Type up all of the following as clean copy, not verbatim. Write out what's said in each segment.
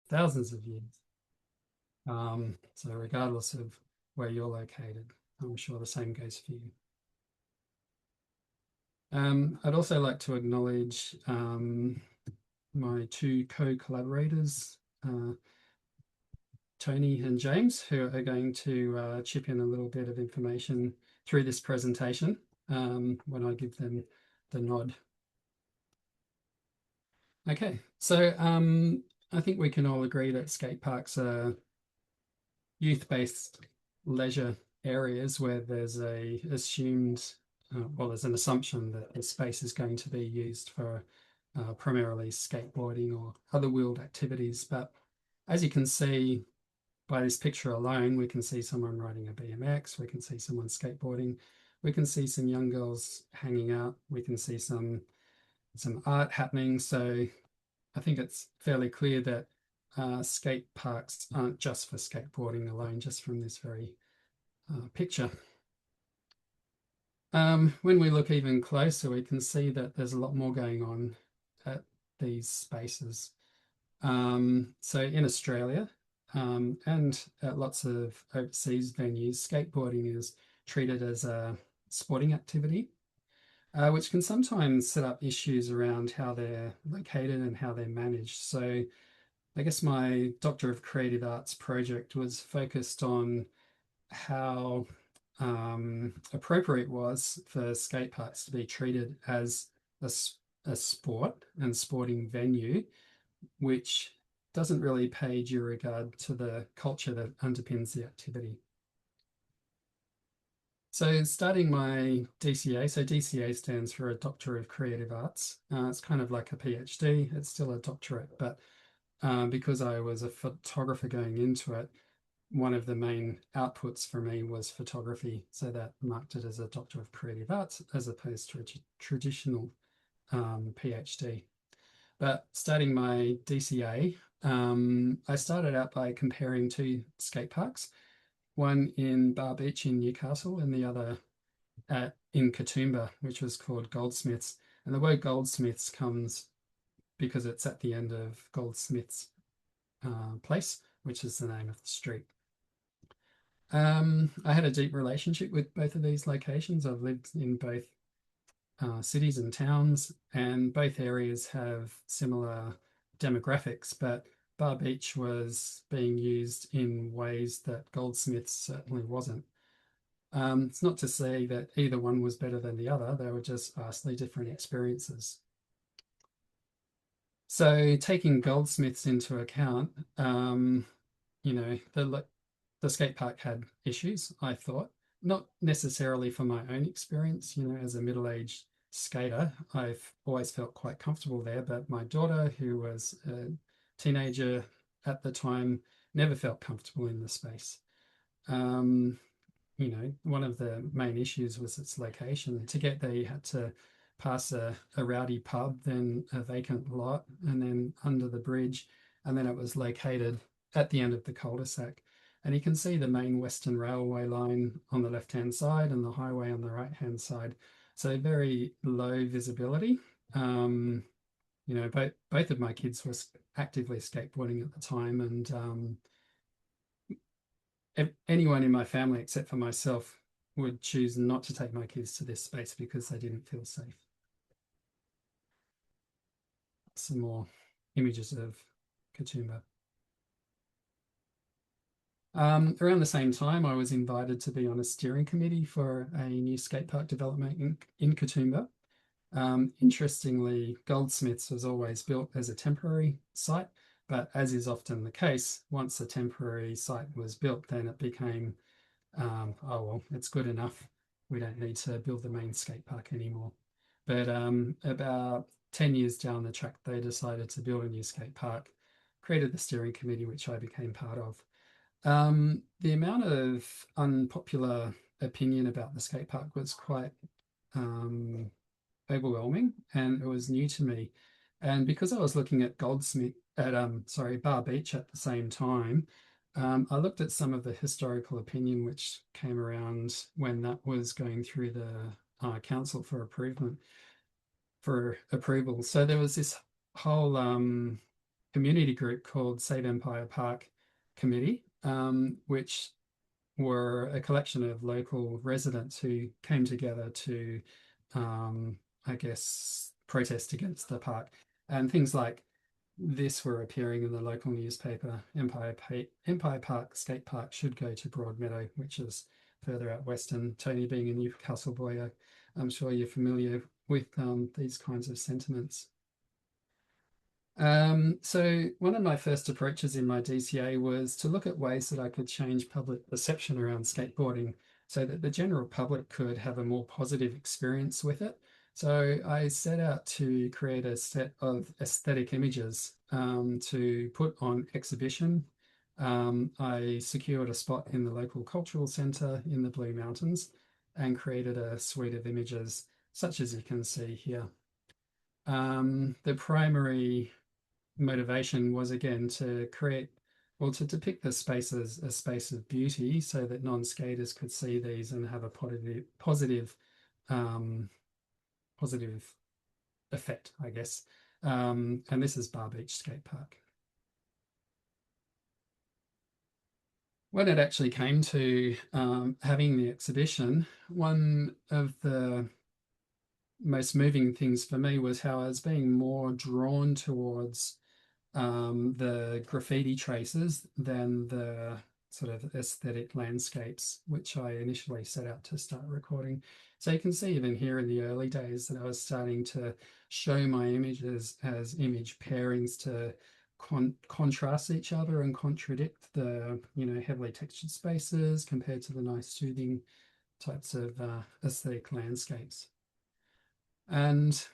thousands of years. So regardless of where you're located, I'm sure the same goes for you. I'd also like to acknowledge my two co-collaborators, Tony and James, who are going to chip in a little bit of information through this presentation when I give them the nod. Okay, so I think we can all agree that skate parks are youth-based leisure areas where there's a assumed, well, there's an assumption that the space is going to be used for primarily skateboarding or other wheeled activities. But as you can see by this picture alone, we can see someone riding a BMX, we can see someone skateboarding, we can see some young girls hanging out, we can see some art happening. So I think it's fairly clear that skate parks aren't just for skateboarding alone, just from this very picture. When we look even closer, we can see that there's a lot more going on at these spaces. So in Australia and at lots of overseas venues, skateboarding is treated as a sporting activity, which can sometimes set up issues around how they're located and how they're managed. So I guess my Doctor of Creative Arts project was focused on how appropriate it was for skate parks to be treated as a sport and sporting venue, which doesn't really pay due regard to the culture that underpins the activity. So starting my DCA, so DCA stands for a Doctor of Creative Arts. It's kind of like a PhD, it's still a doctorate, but because I was a photographer going into it, one of the main outputs for me was photography. So that marked it as a Doctor of Creative Arts as opposed to a traditional PhD. But starting my DCA, I started out by comparing two skate parks, one in Bar Beach in Newcastle and the other in Katoomba, which was called Goldsmiths. And the word Goldsmiths comes because it's at the end of Goldsmiths Place, which is the name of the street. I had a deep relationship with both of these locations. I've lived in both cities and towns, and both areas have similar demographics, but Bar Beach was being used in ways that Goldsmiths certainly wasn't. It's not to say that either one was better than the other, they were just vastly different experiences. So taking Goldsmiths into account, you know, the skate park had issues, I thought, not necessarily for my own experience. You know, as a middle-aged skater, I've always felt quite comfortable there, but my daughter, who was a teenager at the time, never felt comfortable in the space. You know, one of the main issues was its location. To get there, you had to pass a rowdy pub, then a vacant lot, and then under the bridge, and then it was located at the end of the cul-de-sac. And you can see the main Western Railway line on the left-hand side and the highway on the right-hand side. So very low visibility. You know, both of my kids were actively skateboarding at the time, and anyone in my family except for myself would choose not to take my kids to this space because they didn't feel safe. Some more images of Katoomba. Around the same time, I was invited to be on a steering committee for a new skate park development in Katoomba. Interestingly, Goldsmiths was always built as a temporary site, but as is often the case, once a temporary site was built, then it became, oh, well, it's good enough. We don't need to build the main skate park anymore. But about 10 years down the track, they decided to build a new skate park, created the steering committee, which I became part of. The amount of unpopular opinion about the skate park was quite overwhelming, and it was new to me. And because I was looking at Bar Beach at the same time, I looked at some of the historical opinion which came around when that was going through the council for approval. So there was this whole community group called Save Empire Park Committee, which were a collection of local residents who came together to, I guess, protest against the park. And things like this were appearing in the local newspaper. Empire Park skate park should go to Broadmeadow, which is further out west. And Tony, being a Newcastle boy, I'm sure you're familiar with these kinds of sentiments. So one of my first approaches in my DCA was to look at ways that I could change public perception around skateboarding so that the general public could have a more positive experience with it. So I set out to create a set of aesthetic images to put on exhibition. I secured a spot in the local cultural centre in the Blue Mountains and created a suite of images such as you can see here. The primary motivation was again to create, well, to depict the space as a space of beauty so that non-skaters could see these and have a positive effect, I guess. And this is Bar Beach Skate Park. When it actually came to having the exhibition, one of the most moving things for me was how I was being more drawn towards the graffiti traces than the sort of aesthetic landscapes, which I initially set out to start recording. So you can see even here in the early days that I was starting to show my images as image pairings to contrast each other and contradict the, heavily textured spaces compared to the nice soothing types of aesthetic landscapes. And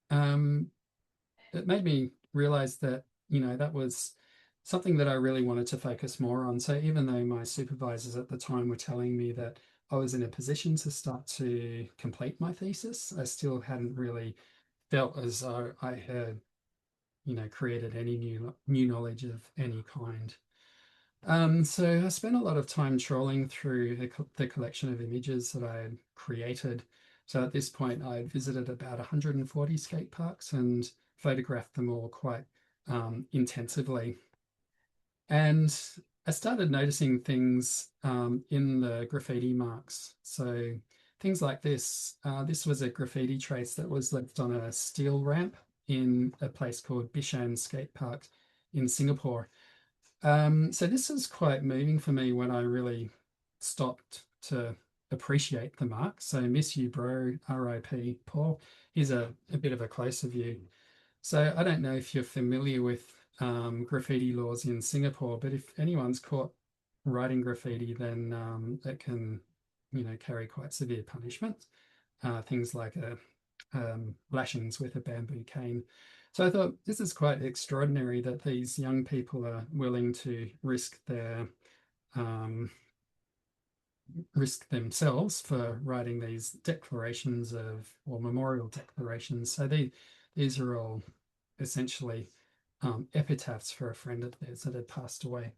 it made me realize that, that was something that I really wanted to focus more on. So even though my supervisors at the time were telling me that I was in a position to start to complete my thesis, I still hadn't really felt as though I had, created any new knowledge of any kind. So I spent a lot of time trawling through the collection of images that I had created. So at this point, I had visited about 140 skate parks and photographed them all quite intensively. And I started noticing things in the graffiti marks. So things like this. This was a graffiti trace that was left on a steel ramp in a place called Bishan Skate Park in Singapore. So this was quite moving for me when I really stopped to appreciate the mark. So miss you, bro, RIP, Paul. Here's a bit of a closer view. So I don't know if you're familiar with graffiti laws in Singapore, but if anyone's caught writing graffiti, then it can, carry quite severe punishment. Things like lashings with a bamboo cane. So I thought this is quite extraordinary that these young people are willing to risk themselves for writing these declarations or memorial declarations. So these are all essentially epitaphs for a friend of theirs that had passed away.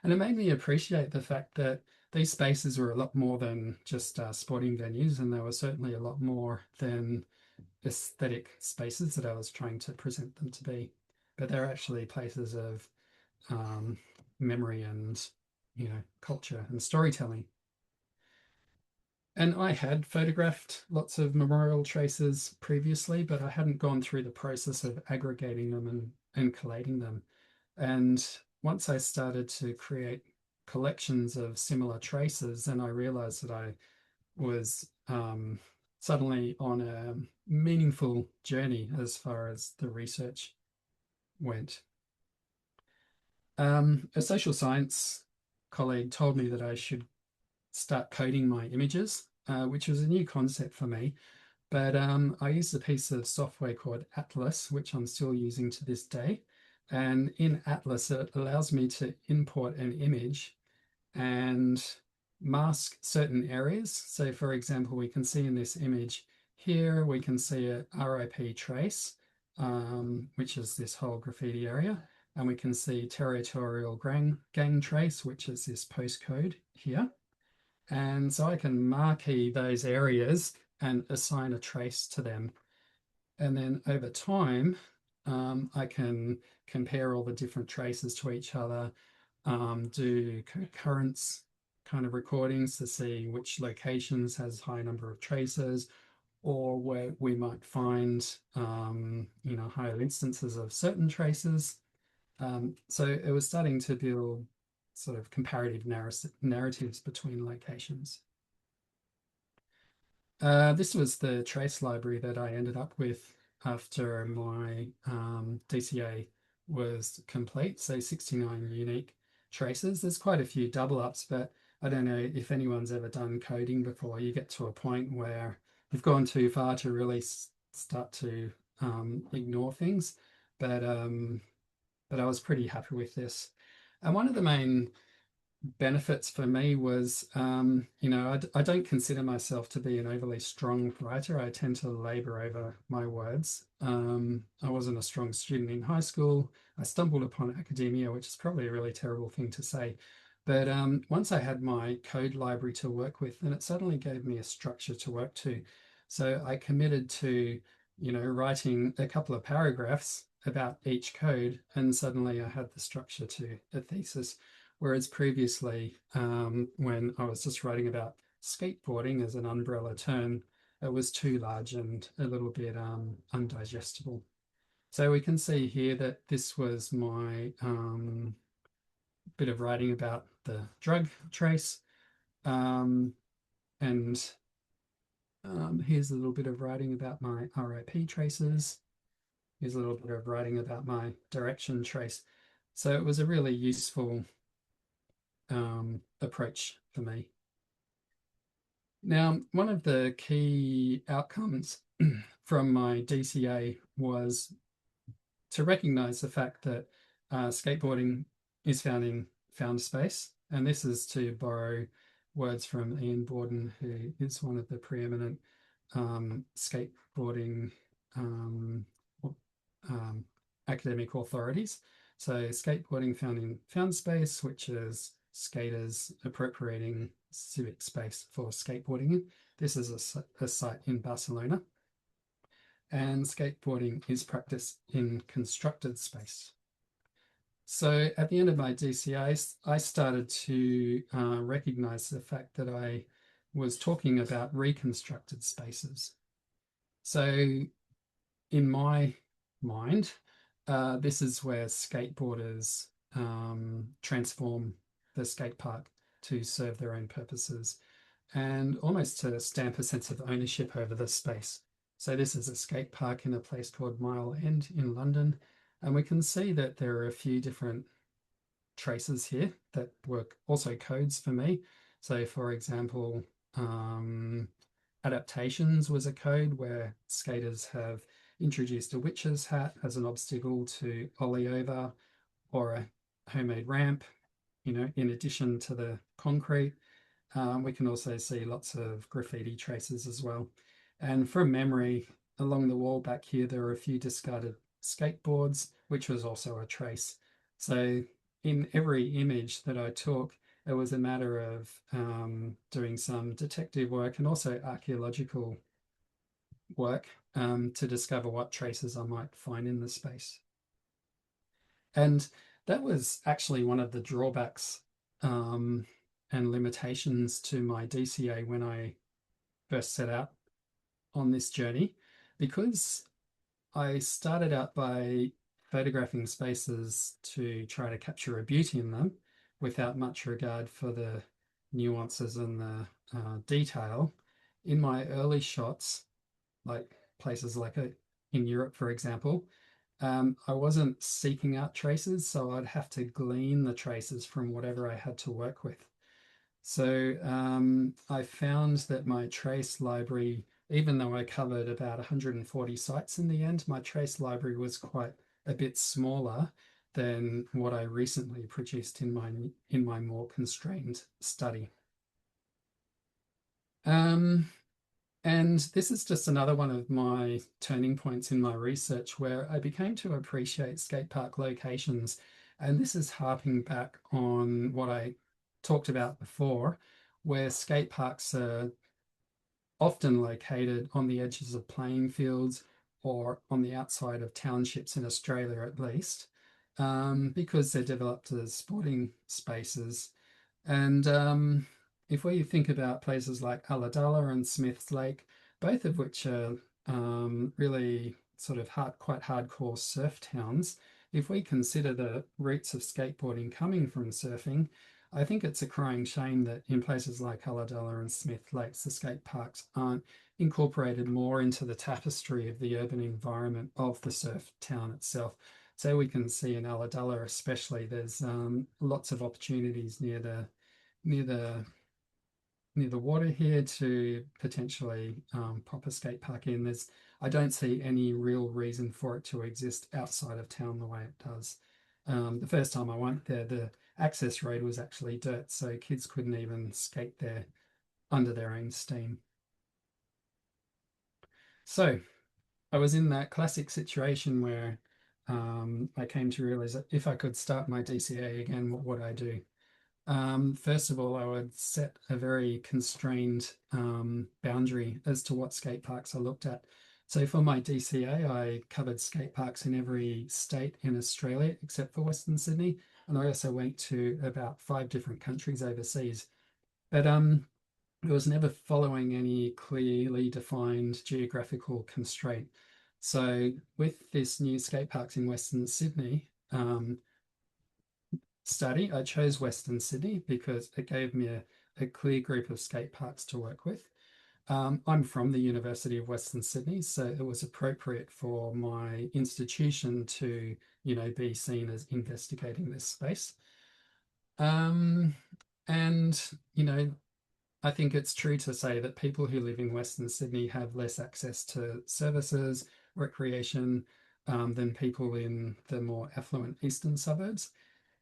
And it made me appreciate the fact that these spaces were a lot more than just sporting venues, and they were certainly a lot more than aesthetic spaces that I was trying to present them to be. But they're actually places of memory and, culture and storytelling. And I had photographed lots of memorial traces previously, but I hadn't gone through the process of aggregating them and collating them. And once I started to create collections of similar traces, then I realized that I was suddenly on a meaningful journey as far as the research went. A social science colleague told me that I should start coding my images, which was a new concept for me. But I used a piece of software called Atlas, which I'm still using to this day. And in Atlas, it allows me to import an image and mask certain areas. So for example, we can see in this image here, we can see a RIP trace, which is this whole graffiti area. And we can see territorial gang trace, which is this postcode here. And so I can marquee those areas and assign a trace to them. And then over time, I can compare all the different traces to each other, do concurrence kind of recordings to see which locations has high number of traces, or where we might find higher instances of certain traces. So it was starting to build sort of comparative narratives between locations. This was the trace library that I ended up with after my DCA was complete. So 69 unique traces. There's quite a few double ups, but I don't know if anyone's ever done coding before. You get to a point where you've gone too far to really start to ignore things. But I was pretty happy with this. And one of the main benefits for me was, I don't consider myself to be an overly strong writer. I tend to labor over my words. I wasn't a strong student in high school. I stumbled upon academia, which is probably a really terrible thing to say. But once I had my code library to work with, then it suddenly gave me a structure to work to. So I committed to, writing a couple of paragraphs about each code, and suddenly I had the structure to a thesis. Whereas previously, when I was just writing about skateboarding as an umbrella term, it was too large and a little bit undigestible. So we can see here that this was my bit of writing about the drug trace. And here's a little bit of writing about my RIP traces. Here's a little bit of writing about my direction trace. So it was a really useful approach for me. Now, one of the key outcomes from my DCA was to recognize the fact that skateboarding is found in found space. And this is to borrow words from Ian Borden, who is one of the preeminent skateboarding academic authorities. So skateboarding found in found space, which is skaters appropriating civic space for skateboarding. This is a site in Barcelona. And skateboarding is practiced in constructed space. So at the end of my DCA, I started to recognize the fact that I was talking about reconstructed spaces. So in my mind, this is where skateboarders transform the skate park to serve their own purposes and almost to stamp a sense of ownership over the space. So this is a skate park in a place called Mile End in London. And we can see that there are a few different traces here that were also codes for me. So for example, adaptations was a code where skaters have introduced a witch's hat as an obstacle to ollie over, or a homemade ramp, in addition to the concrete. We can also see lots of graffiti traces as well. And from memory, along the wall back here, there are a few discarded skateboards, which was also a trace. So in every image that I took, it was a matter of doing some detective work and also archaeological work to discover what traces I might find in the space. And that was actually one of the drawbacks and limitations to my DCA when I first set out on this journey, because I started out by photographing spaces to try to capture a beauty in them without much regard for the nuances and the detail. In my early shots, like places like in Europe, for example, I wasn't seeking out traces, so I'd have to glean the traces from whatever I had to work with. So I found that my trace library, even though I covered about 140 sites in the end, my trace library was quite a bit smaller than what I recently produced in my more constrained study. And this is just another one of my turning points in my research where I became to appreciate skate park locations. And this is harping back on what I talked about before, where skate parks are often located on the edges of playing fields or on the outside of townships in Australia, at least. because they're developed as sporting spaces. And if we think about places like Ulladulla and Smiths Lake, both of which are really sort of quite hardcore surf towns, if we consider the roots of skateboarding coming from surfing, I think it's a crying shame that in places like Ulladulla and Smith Lakes, the skate parks aren't incorporated more into the tapestry of the urban environment of the surf town itself. So we can see in Ulladulla especially, there's lots of opportunities near the near the water here to potentially pop a skate park in. I don't see any real reason for it to exist outside of town the way it does. The first time I went there, the access road was actually dirt, so kids couldn't even skate there under their own steam. So I was in that classic situation where I came to realize that if I could start my DCA again, what would I do? First of all, I would set a very constrained boundary as to what skate parks I looked at. So for my DCA, I covered skate parks in every state in Australia except for Western Sydney, and I also went to about 5 different countries overseas. But it was never following any clearly defined geographical constraint. So with this new skate parks in Western Sydney, study, I chose Western Sydney because it gave me a clear group of skate parks to work with. I'm from the University of Western Sydney, so it was appropriate for my institution to, be seen as investigating this space. Um, and, I think it's true to say that people who live in Western Sydney have less access to services, recreation, than people in the more affluent eastern suburbs.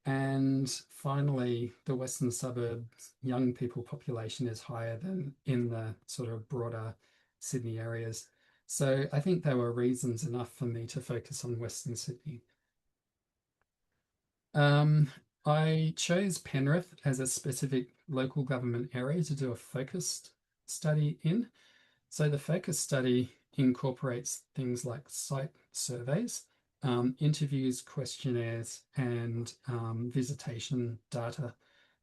And finally, the Western suburbs young people population is higher than in the sort of broader Sydney areas. So I think there were reasons enough for me to focus on Western Sydney. Um, I chose Penrith as a specific local government area to do a focused study in. So the focus study incorporates things like site surveys, interviews, questionnaires, and visitation data,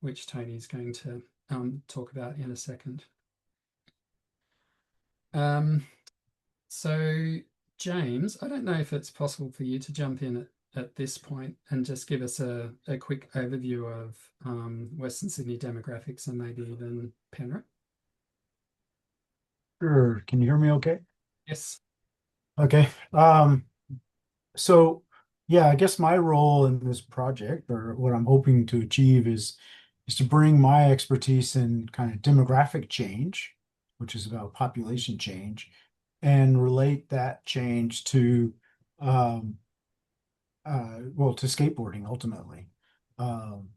which Tony's going to talk about in a second. Um, so, James, I don't know if it's possible for you to jump in at this point and just give us a quick overview of Western Sydney demographics and maybe even Penrith. Sure. Can you hear me okay? Yes. Okay. So yeah, I guess my role in this project, or what I'm hoping to achieve, is to bring my expertise in kind of demographic change, which is about population change, and relate that change to um, well, to skateboarding ultimately.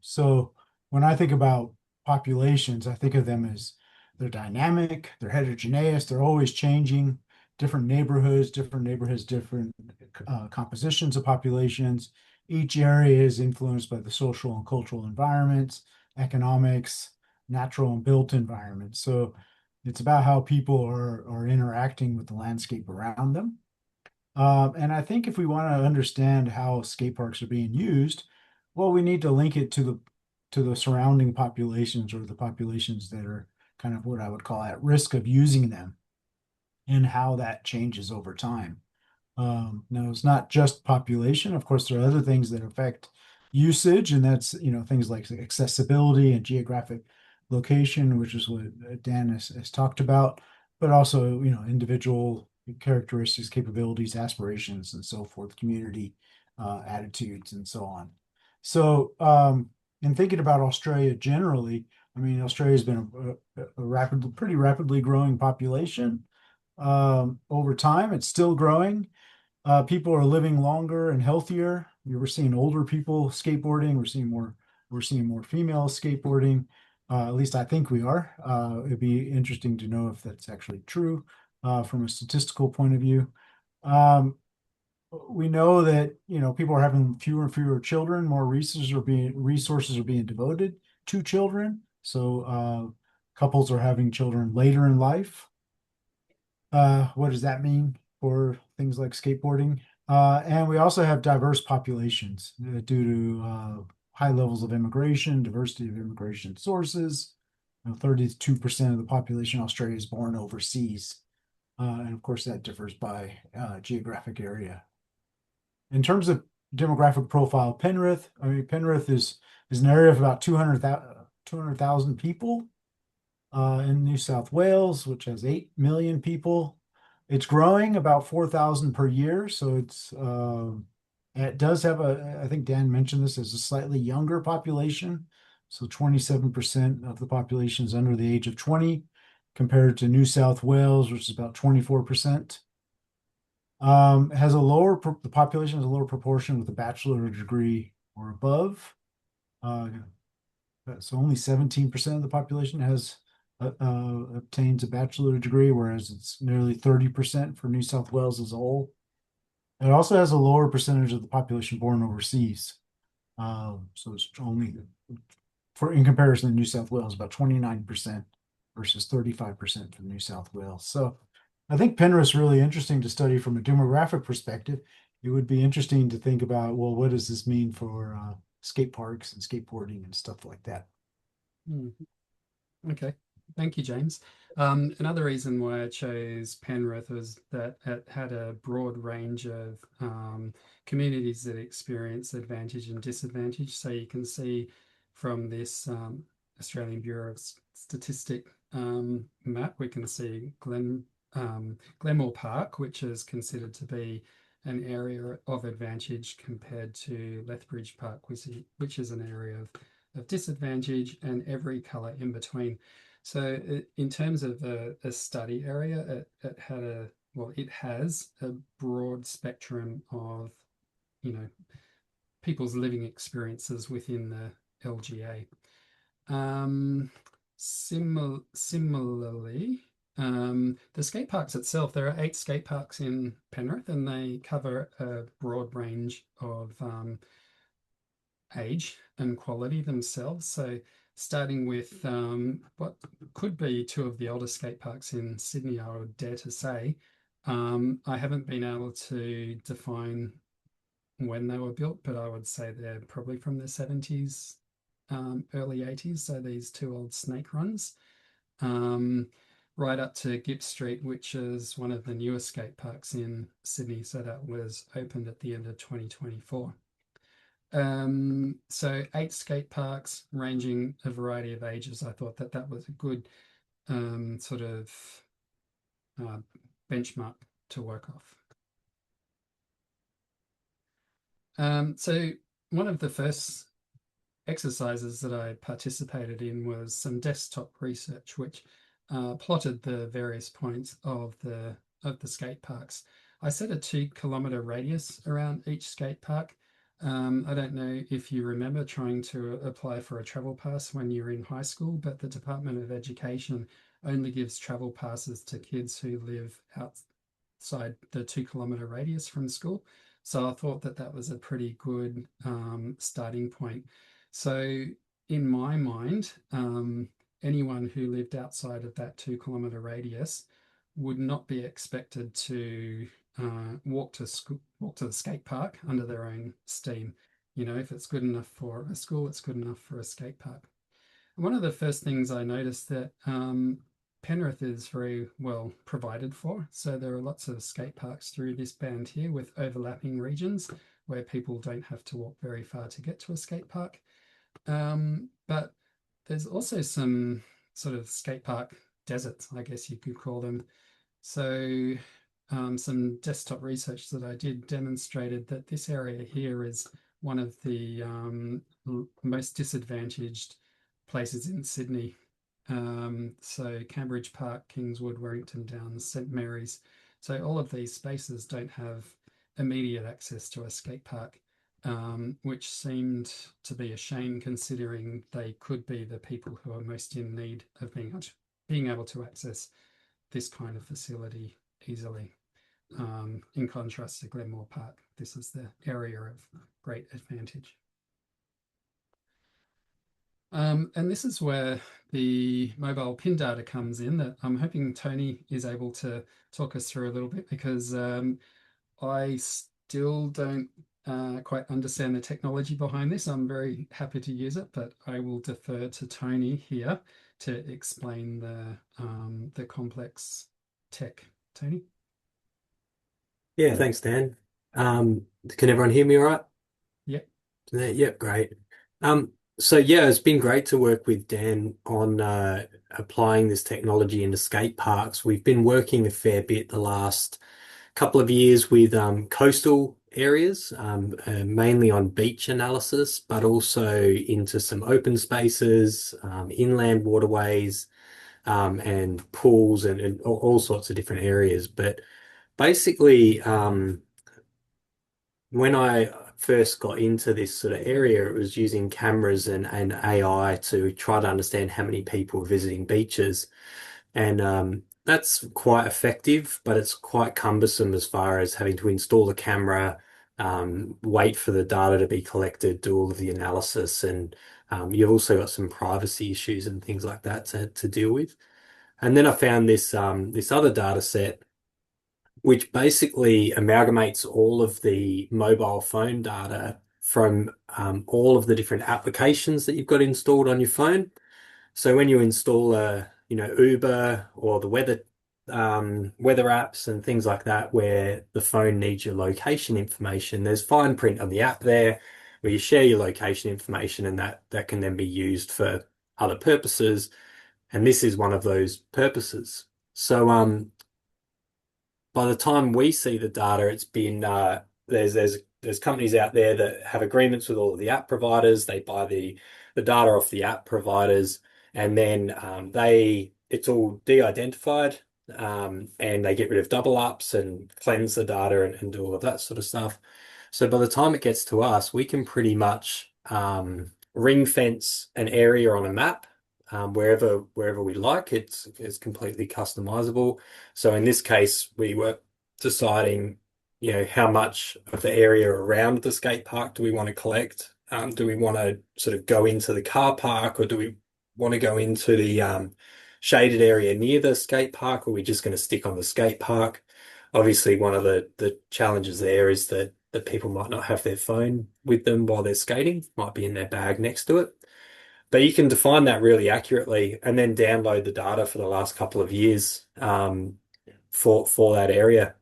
So when I think about populations, I think of them as they're dynamic, they're heterogeneous, they're always changing. Different neighborhoods, different compositions of populations. Each area is influenced by the social and cultural environments, economics, natural and built environments. So it's about how people are interacting with the landscape around them. And I think if we want to understand how skate parks are being used, well, we need to link it to the surrounding populations, or the populations that are kind of what I would call at risk of using them, and how that changes over time. Now, it's not just population. Of course, there are other things that affect usage, and that's, things like accessibility and geographic location, which is what Dan has talked about, but also, individual characteristics, capabilities, aspirations, and so forth, community attitudes, and so on. So, in thinking about Australia generally, I mean, Australia's been a pretty rapidly growing population. Over time, it's still growing. People are living longer and healthier. We're seeing older people skateboarding. We're seeing more females skateboarding. At least I think we are. It'd be interesting to know if that's actually true from a statistical point of view. Um, we know that people are having fewer and fewer children. More resources are being devoted to children. So couples are having children later in life. What does that mean for things like skateboarding? And we also have diverse populations due to high levels of immigration, diversity of immigration sources. 32% of the population in Australia is born overseas. And of course, that differs by geographic area. In terms of demographic profile, Penrith, I mean, Penrith is an area of about 200,000 people in New South Wales, which has 8 million people. It's growing about 4,000 per year. So it does have I think Dan mentioned this, as a slightly younger population. So 27% of the population is under the age of 20, compared to New South Wales, which is about 24%. Has a the population has a lower proportion with a bachelor degree or above. Uh, so only 17% of the population has obtains a bachelor degree, whereas it's nearly 30% for New South Wales as a whole. It also has a lower percentage of the population born overseas. So it's only in comparison to New South Wales, about 29% versus 35% for New South Wales. So I think Penrith's really interesting to study from a demographic perspective. It would be interesting to think about, well, what does this mean for skate parks and skateboarding and stuff like that? Mhm. Okay, thank you, James. Another reason why I chose Penrith was that it had a broad range of communities that experience advantage and disadvantage. So you can see from this Australian Bureau of Statistic map, we can see Glenmore Park, which is considered to be an area of advantage compared to Lethbridge Park, which is an area of disadvantage, and every colour in between. So in terms of a study area, it has a broad spectrum of, people's living experiences within the LGA. Similarly, the skate parks itself, there are 8 skate parks in Penrith, and they cover a broad range of age and quality themselves. So starting with what could be 2 of the oldest skate parks in Sydney, I would dare to say. I haven't been able to define when they were built, but I would say they're probably from the 70s, early 80s. So these 2 old snake runs. Right up to Gipp Street, which is one of the newest skate parks in Sydney. So that was opened at the end of 2024. So 8 skate parks ranging a variety of ages. I thought that that was a good sort of uh, benchmark to work off. So one of the first exercises that I participated in was some desktop research, which plotted the various points of the skate parks. I set a 2 kilometre radius around each skate park. I don't know if you remember trying to apply for a travel pass when you're in high school, but the Department of Education only gives travel passes to kids who live outside the 2 kilometre radius from school. So I thought that that was a pretty good starting point. So in my mind, anyone who lived outside of that 2 kilometre radius would not be expected to walk to school, walk to the skate park under their own steam. If it's good enough for a school, it's good enough for a skate park. And one of the first things I noticed that Penrith is very well provided for. So there are lots of skate parks through this band here with overlapping regions where people don't have to walk very far to get to a skate park. But there's also some sort of skate park deserts, I guess you could call them. So some desktop research that I did demonstrated that this area here is one of the most disadvantaged places in Sydney. So Cambridge Park, Kingswood, Warrington Downs, St Mary's. So all of these spaces don't have immediate access to a skate park, which seemed to be a shame considering they could be the people who are most in need of being able to access this kind of facility easily. In contrast to Glenmore Park, this is the area of great advantage. And this is where the mobile pin data comes in, that I'm hoping Tony is able to talk us through a little bit, because I still don't quite understand the technology behind this. I'm very happy to use it, but I will defer to Tony here to explain the complex tech. Tony? Yeah, thanks, Dan. Can everyone hear me all right? Yep. Yep, great. So yeah, it's been great to work with Dan on applying this technology into skate parks. We've been working a fair bit the last couple of years with coastal areas, mainly on beach analysis, but also into some open spaces, inland waterways, and pools and all sorts of different areas. But basically, when I first got into this sort of area, it was using cameras and AI to try to understand how many people were visiting beaches. And that's quite effective, but it's quite cumbersome as far as having to install the camera, wait for the data to be collected, do all of the analysis, and you've also got some privacy issues and things like that to deal with. And then I found this other data set which basically amalgamates all of the mobile phone data from all of the different applications that you've got installed on your phone. So when you install Uber or the weather apps and things like that, where the phone needs your location information, there's fine print on the app there where you share your location information, and that can then be used for other purposes. And this is one of those purposes. So by the time we see the data, it's been there's companies out there that have agreements with all of the app providers. They buy the data off the app providers, and then it's all de-identified, and they get rid of double ups and cleanse the data and do all of that sort of stuff. So by the time it gets to us, we can pretty much ring fence an area on a map. Wherever we like, it's completely customizable. So in this case, we were deciding, how much of the area around the skate park do we want to collect? Do we want to sort of go into the car park, or do we want to go into the shaded area near the skate park, or are we just going to stick on the skate park? Obviously, one of the challenges there is that people might not have their phone with them while they're skating, might be in their bag next to it. But you can define that really accurately and then download the data for the last couple of years for that area.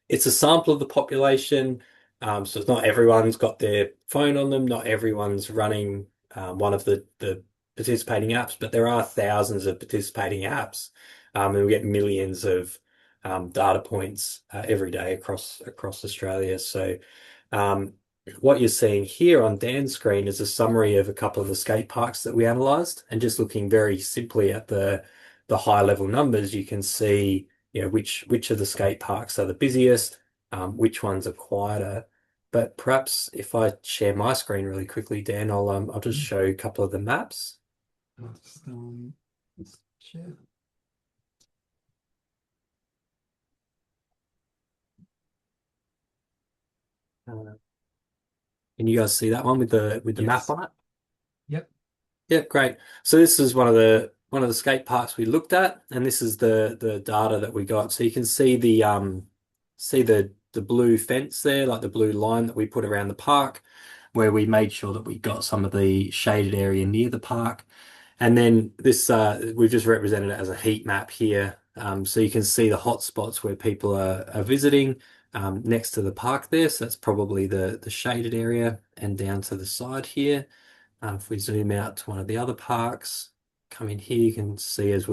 It's a sample of the population, so it's not everyone's got their phone on them, not everyone's running one of the participating apps, but there are thousands of participating apps, and we get millions of data points every day across Australia. So what you're seeing here on Dan's screen is a summary of a couple of the skate parks that we analysed, and just looking very simply at the high level numbers, you can see which of the skate parks are the busiest, which ones are quieter. But perhaps if I share my screen really quickly, Dan, I'll just show a couple of the maps. Let's share. Can you guys see that one with the map Yes. on it? Yep. Yep, great. So this is one of the skate parks we looked at, and this is the data that we got. So you can see the blue fence there, like the blue line that we put around the park, where we made sure that we got some of the shaded area near the park. And then this we've just represented it as a heat map here. So you can see the hot spots where people are visiting next to the park there. So that's probably the shaded area, and down to the side here. If we zoom out to one of the other parks, come in here, you can see it's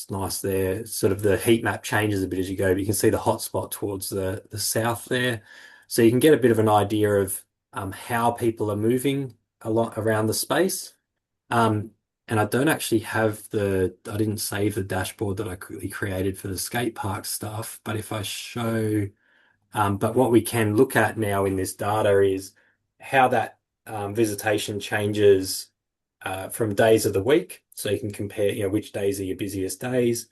nice there. Sort of the heat map changes a bit as you go, but you can see the hot spot towards the south there. So you can get a bit of an idea of how people are moving a lot around the space. And I don't actually have I didn't save the dashboard that I quickly created for the skate park stuff, but if I show but what we can look at now in this data is how that visitation changes from days of the week. So you can compare, which days are your busiest days,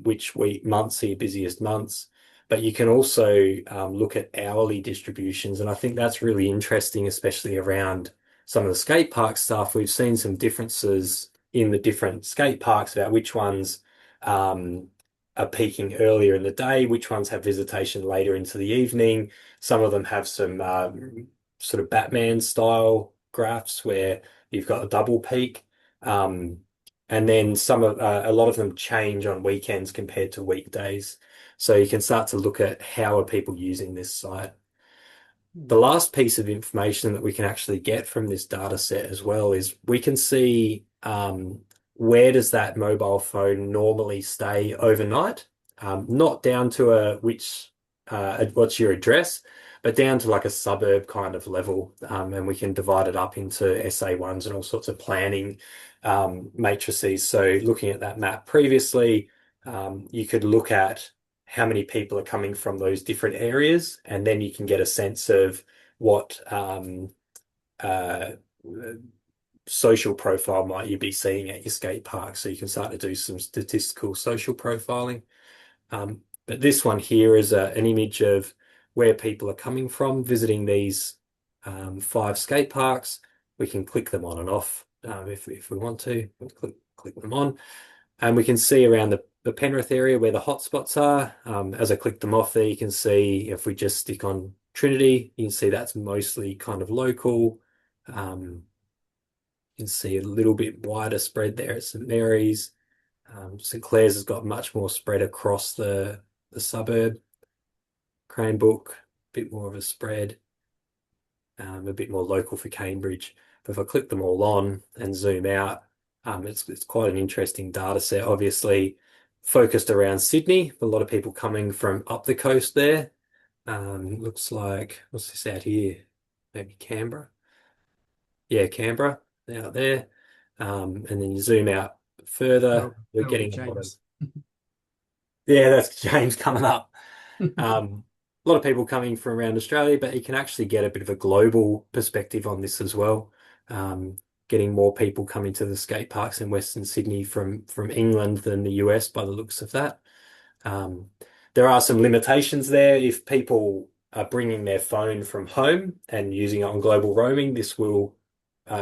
which months are your busiest months. But you can also look at hourly distributions. And I think that's really interesting, especially around some of the skate park stuff. We've seen some differences in the different skate parks about which ones are peaking earlier in the day, which ones have visitation later into the evening. Some of them have some sort of Batman style graphs where you've got a double peak. And then a lot of them change on weekends compared to weekdays. So you can start to look at how are people using this site. The last piece of information that we can actually get from this data set as well is we can see where does that mobile phone normally stay overnight, not down to what's your address, but down to like a suburb kind of level. And we can divide it up into SA1s and all sorts of planning matrices. So looking at that map previously, you could look at how many people are coming from those different areas, and then you can get a sense of what uh, social profile might you be seeing at your skate park. So you can start to do some statistical social profiling. But this one here is an image of where people are coming from visiting these 5 skate parks. We can click them on and off if we want to. We'll click them on. And we can see around the Penrith area where the hotspots are. As I click them off there, you can see if we just stick on Trinity, you can see that's mostly kind of local. You can see a little bit wider spread there at St Mary's. St Clair's has got much more spread across the suburb. Cranebrook, a bit more of a spread, a bit more local for Cambridge. But if I click them all on and zoom out, it's quite an interesting data set. Obviously, focused around Sydney. A lot of people coming from up the coast there. Looks like what's this out here? Maybe Canberra. Yeah, Canberra out there. And then you zoom out further. We're That'll be getting a lot of James. yeah, that's James coming up. A lot of people coming from around Australia, but you can actually get a bit of a global perspective on this as well. Getting more people coming to the skate parks in Western Sydney from England than the US by the looks of that. Um, there are some limitations there. If people are bringing their phone from home and using it on global roaming, this will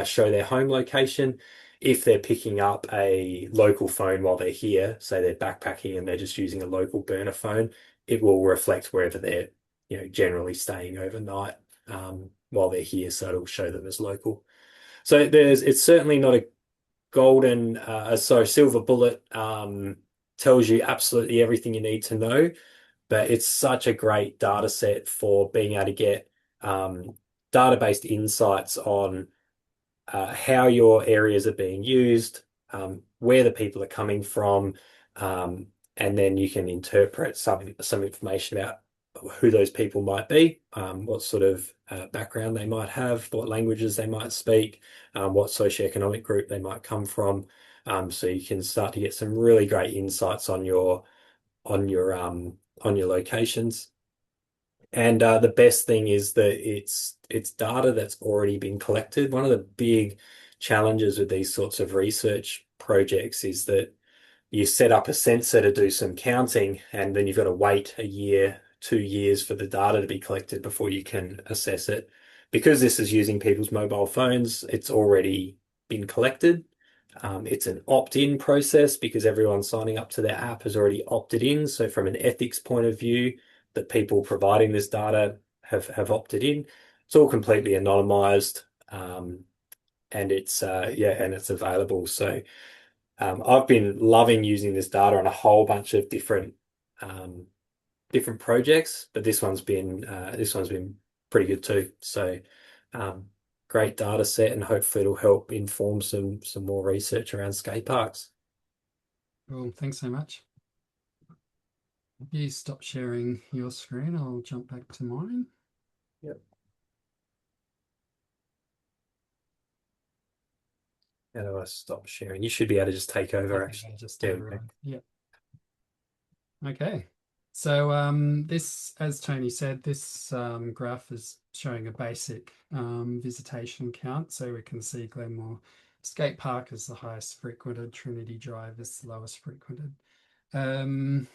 show their home location. If they're picking up a local phone while they're here, say they're backpacking and they're just using a local burner phone, it will reflect wherever they're, generally staying overnight while they're here, so it'll show them as local. So it's certainly not a silver bullet tells you absolutely everything you need to know, but it's such a great data set for being able to get data-based insights on how your areas are being used, where the people are coming from, and then you can interpret some information about who those people might be, what sort of background they might have, what languages they might speak, what socioeconomic group they might come from. So you can start to get some really great insights on your locations. And the best thing is that it's data that's already been collected. One of the big challenges with these sorts of research projects is that you set up a sensor to do some counting, and then you've got to wait a year, 2 years for the data to be collected before you can assess it. Because this is using people's mobile phones, it's already been collected. It's an opt-in process because everyone signing up to their app has already opted in. So from an ethics point of view, the people providing this data have opted in. It's all completely anonymized, and it's available. So I've been loving using this data on a whole bunch of different projects, but this one's been pretty good too. So great data set, and hopefully it'll help inform some more research around skate parks. Well, thanks so much. If you stop sharing your screen, I'll jump back to mine. Yep. How do I stop sharing? You should be able to just take over, Okay, actually. just There we over. go. Yeah. Okay. So this, as Tony said, this graph is showing a basic visitation count. So we can see Glenmore Skate Park is the highest frequented, Trinity Drive is the lowest frequented. And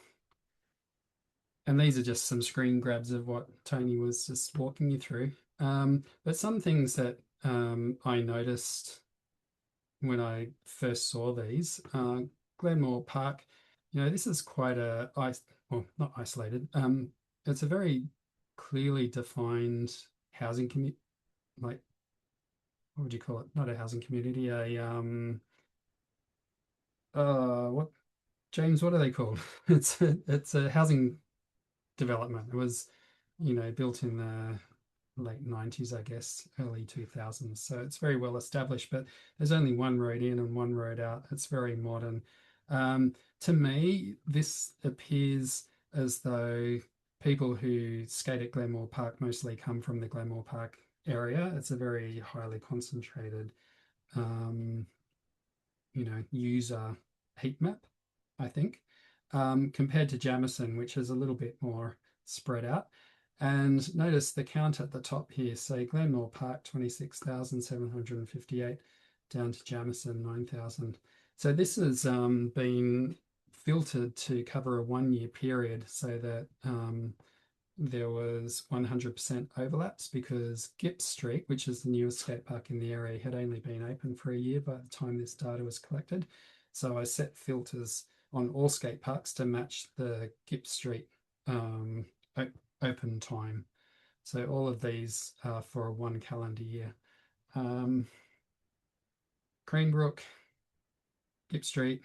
these are just some screen grabs of what Tony was just walking you through. But some things that I noticed when I first saw these, Glenmore Park this is quite well, not isolated. It's a very clearly defined housing community, like what would you call it? Not a housing community, what James, what are they called? It's a housing development. It was, built in the late 90s, I guess, early 2000s. So it's very well established, but there's only one road in and one road out. It's very modern. To me, this appears as though people who skate at Glenmore Park mostly come from the Glenmore Park area. It's a very highly concentrated, um, user heat map, I think, compared to Jamison, which is a little bit more spread out. And notice the count at the top here, say Glenmore Park, 26,758, down to Jamison, 9,000. So this has been filtered to cover a 1 year period so that there was 100% overlaps because Gipp Street, which is the newest skate park in the area, had only been open for a year by the time this data was collected. So I set filters on all skate parks to match the Gipp Street open time. So all of these are for 1 calendar year. Cranebrook, Gipp Street,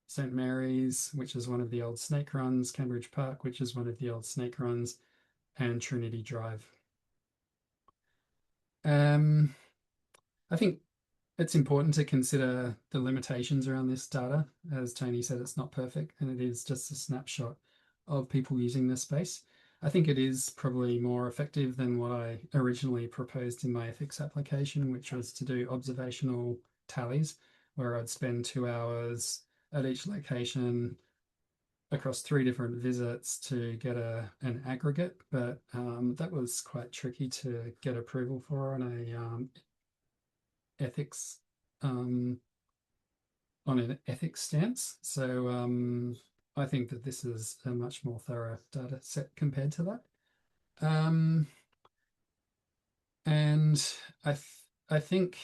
St. Mary's, which is one of the old snake runs, Cambridge Park, which is one of the old snake runs, and Trinity Drive. I think it's important to consider the limitations around this data. As Tony said, it's not perfect, and it is just a snapshot of people using this space. I think it is probably more effective than what I originally proposed in my ethics application, which was to do observational tallies, where I'd spend 2 hours at each location across 3 different visits to get an aggregate, but that was quite tricky to get approval for on a ethics on an ethics stance. So I think that this is a much more thorough data set compared to that. And I think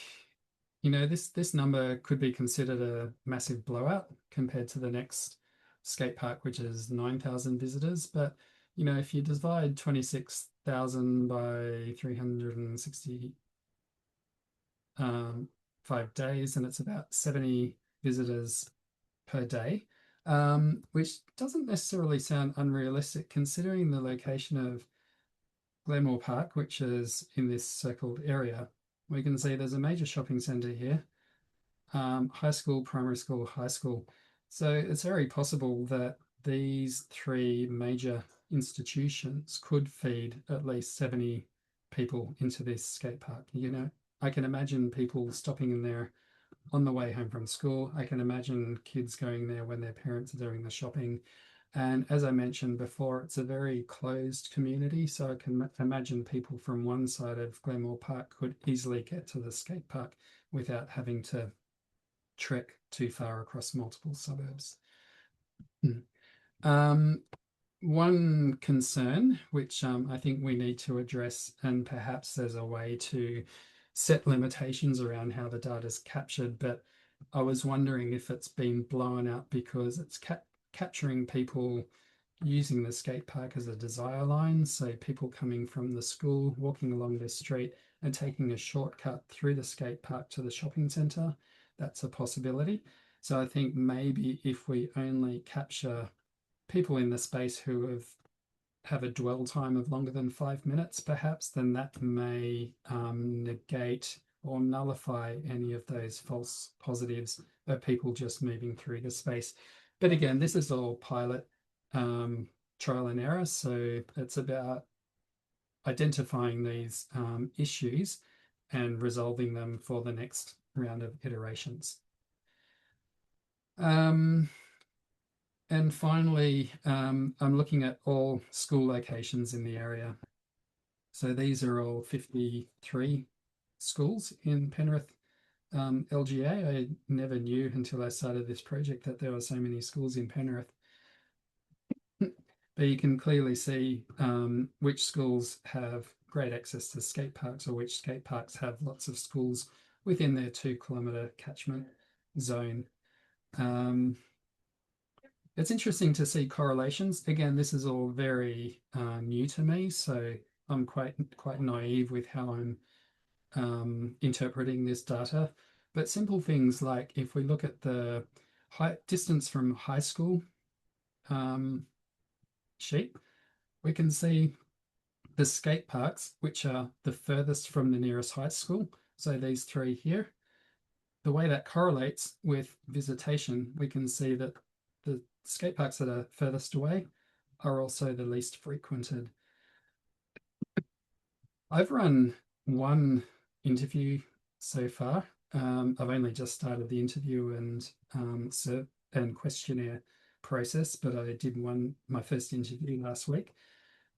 this number could be considered a massive blowout compared to the next skate park, which is 9,000 visitors. But if you divide 26,000 by 360 5 days, and it's about 70 visitors per day, which doesn't necessarily sound unrealistic considering the location of Glenmore Park, which is in this circled area. We can see there's a major shopping centre here, high school, primary school, high school. So it's very possible that these 3 major institutions could feed at least 70 people into this skate park. I can imagine people stopping in there on the way home from school. I can imagine kids going there when their parents are doing the shopping. And as I mentioned before, it's a very closed community. So I can imagine people from one side of Glenmore Park could easily get to the skate park without having to trek too far across multiple suburbs. One concern, which I think we need to address, and perhaps there's a way to set limitations around how the data is captured, but I was wondering if it's been blown out because it's capturing people using the skate park as a desire line. So people coming from the school, walking along this street and taking a shortcut through the skate park to the shopping centre. That's a possibility. So I think maybe if we only capture people in the space who have a dwell time of longer than 5 minutes, perhaps, then that may negate or nullify any of those false positives of people just moving through the space. But again, this is all pilot trial and error. So it's about identifying these issues and resolving them for the next round of iterations. And finally, I'm looking at all school locations in the area. So these are all 53 schools in Penrith LGA. I never knew until I started this project that there were so many schools in Penrith. But you can clearly see which schools have great access to skate parks or which skate parks have lots of schools within their 2 kilometre catchment zone. it's interesting to see correlations. Again, this is all very new to me, so I'm quite naive with how I'm interpreting this data. But simple things like if we look at the distance from high school um, sheet, we can see the skate parks, which are the furthest from the nearest high school. So these three here, the way that correlates with visitation, we can see that the skate parks that are furthest away are also the least frequented. I've run one interview so far. I've only just started the interview and questionnaire process, but I did my first interview last week.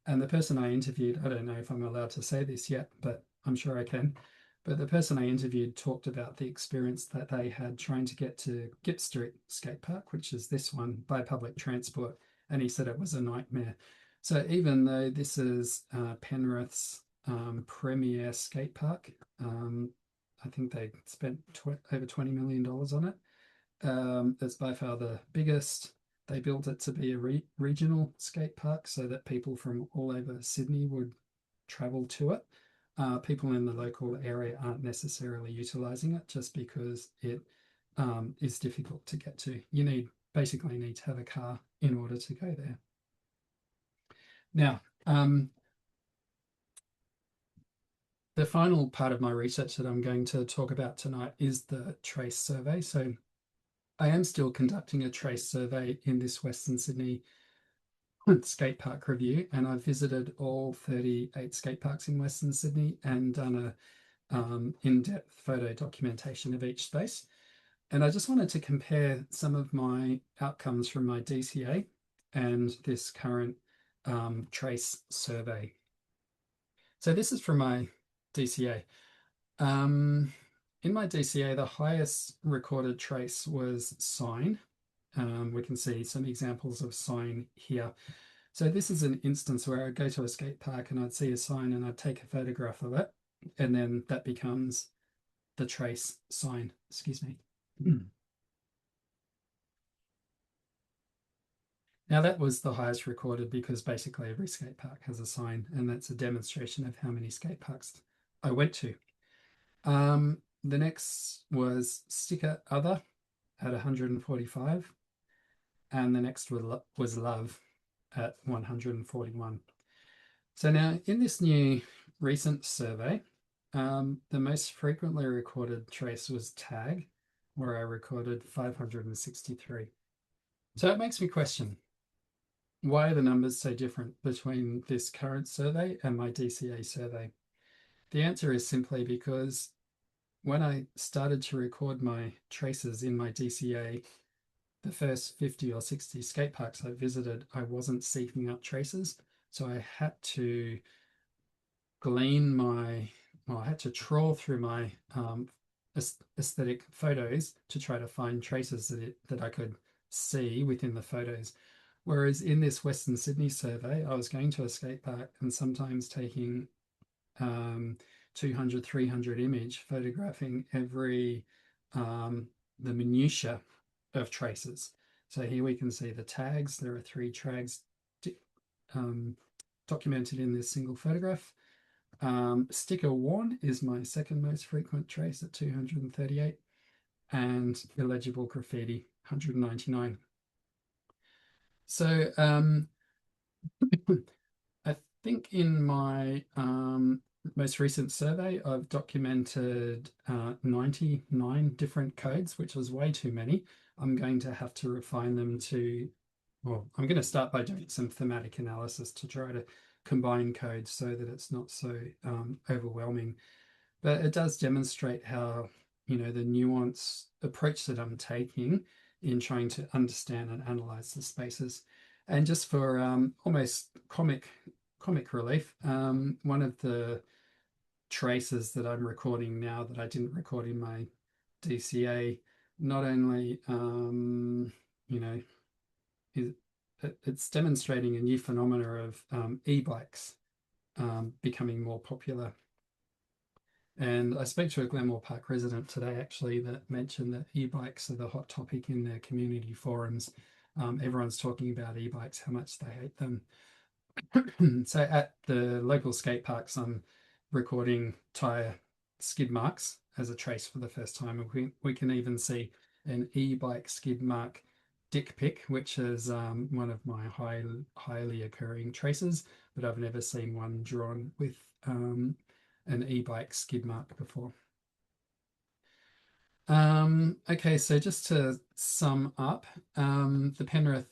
And the person I interviewed, I don't know if I'm allowed to say this yet, but I'm sure I can. But the person I interviewed talked about the experience that they had trying to get to Gip Street Skate Park, which is this one, by public transport. And he said it was a nightmare. So even though this is Penrith's premier skate park, I think they spent over $20 million on it. It's by far the biggest. They built it to be a regional skate park so that people from all over Sydney would travel to it. People in the local area aren't necessarily utilising it just because it is difficult to get to. You basically need to have a car in order to go there. Now, the final part of my research that I'm going to talk about tonight is the trace survey. So I am still conducting a trace survey in this Western Sydney skate park review, and I've visited all 38 skate parks in Western Sydney and done a in-depth photo documentation of each space. And I just wanted to compare some of my outcomes from my DCA and this current trace survey. So this is from my DCA. In my DCA, the highest recorded trace was sign. We can see some examples of sign here. So this is an instance where I'd go to a skate park and I'd see a sign and I'd take a photograph of it, and then that becomes the trace sign. Excuse me. Now that was the highest recorded because basically every skate park has a sign, and that's a demonstration of how many skate parks I went to. The next was sticker other at 145, and the next was love at 141. So now in this new recent survey, the most frequently recorded trace was tag, where I recorded 563. So it makes me question, why are the numbers so different between this current survey and my DCA survey? The answer is simply because when I started to record my traces in my DCA, the first 50 or 60 skate parks I visited, I wasn't seeking up traces. So I had to I had to trawl through my aesthetic photos to try to find traces that I could see within the photos. Whereas in this Western Sydney survey, I was going to a skate park and sometimes taking 200, 300 image, photographing every the minutiae of traces. So here we can see the tags. There are 3 tags documented in this single photograph. Sticker worn is my second most frequent trace at 238, and illegible graffiti 199. So I think in my most recent survey, I've documented 99 different codes, which was way too many. I'm going to have to refine them well, I'm going to start by doing some thematic analysis to try to combine codes so that it's not so overwhelming. But it does demonstrate how, the nuanced approach that I'm taking in trying to understand and analyze the spaces. And just for almost comic relief, one of the traces that I'm recording now that I didn't record in my DCA, not only it's demonstrating a new phenomena of e-bikes becoming more popular. And I spoke to a Glenmore Park resident today, actually, that mentioned that e-bikes are the hot topic in their community forums. Everyone's talking about e-bikes, how much they hate them. So at the local skate parks, I'm recording tire skid marks as a trace for the first time. We can even see an e-bike skid mark dick pic, which is one of my highly occurring traces, but I've never seen one drawn with an e-bike skid mark before. Okay, so just to sum up, the Penrith,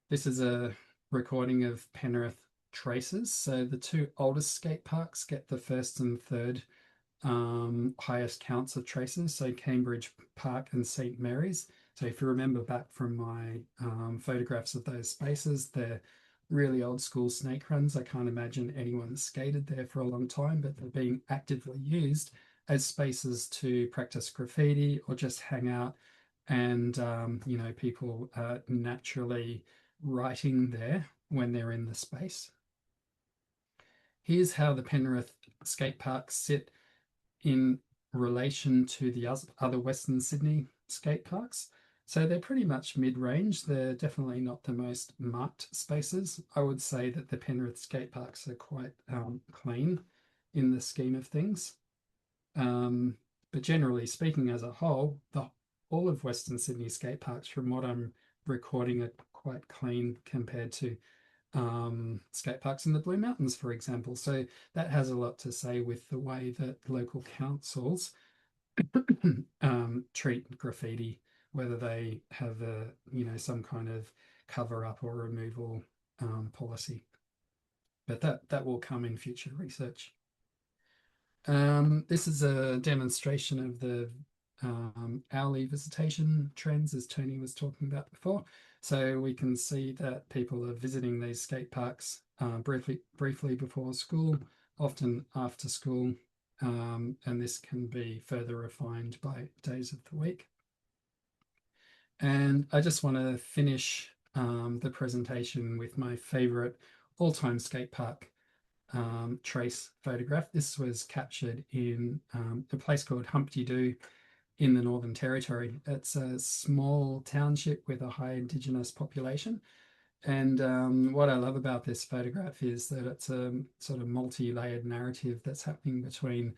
this is a recording of Penrith traces. So the two oldest skate parks get the first and third highest counts of traces. So Cambridge Park and St. Mary's. So if you remember back from my photographs of those spaces, they're really old school snake runs. I can't imagine anyone skated there for a long time, but they're being actively used as spaces to practice graffiti or just hang out. And, people are naturally writing there when they're in the space. Here's how the Penrith skate parks sit in relation to the other Western Sydney skate parks. So they're pretty much mid-range. They're definitely not the most marked spaces. I would say that the Penrith skate parks are quite clean in the scheme of things. But generally speaking, as a whole, all of Western Sydney skate parks, from what I'm recording, are quite clean compared to skate parks in the Blue Mountains, for example. So that has a lot to say with the way that local councils treat graffiti, whether they have some kind of cover up or removal policy. But that will come in future research. This is a demonstration of the hourly visitation trends, as Tony was talking about before. So we can see that people are visiting these skate parks briefly before school, often after school, and this can be further refined by days of the week. And I just want to finish the presentation with my favorite all-time skate park trace photograph. This was captured in a place called Humpty Doo in the Northern Territory. It's a small township with a high Indigenous population. And what I love about this photograph is that it's a sort of multi-layered narrative that's happening between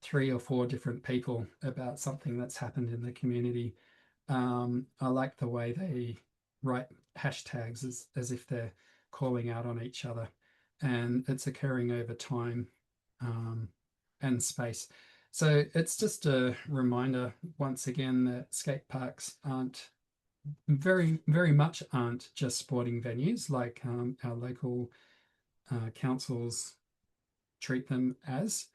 3 or 4 different people about something that's happened in the community. I like the way they write hashtags as if they're calling out on each other, and it's occurring over time and space. So it's just a reminder once again that skate parks aren't very much aren't just sporting venues like our local councils treat them as.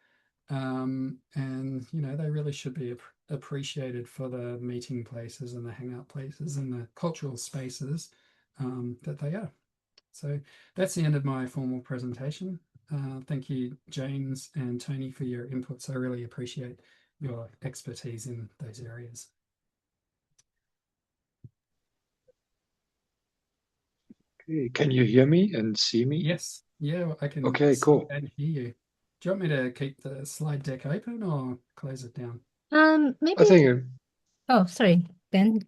And they really should be appreciated for the meeting places and the hangout places and the cultural spaces that they are. So that's the end of my formal presentation. Thank you, James and Tony, for your inputs. I really appreciate your expertise in those areas. Okay, can you hear me and see me? Yes, yeah, I can Okay, see cool. and hear you. Do you want me to keep the slide deck open or close it down? I think, Oh, sorry, Ben.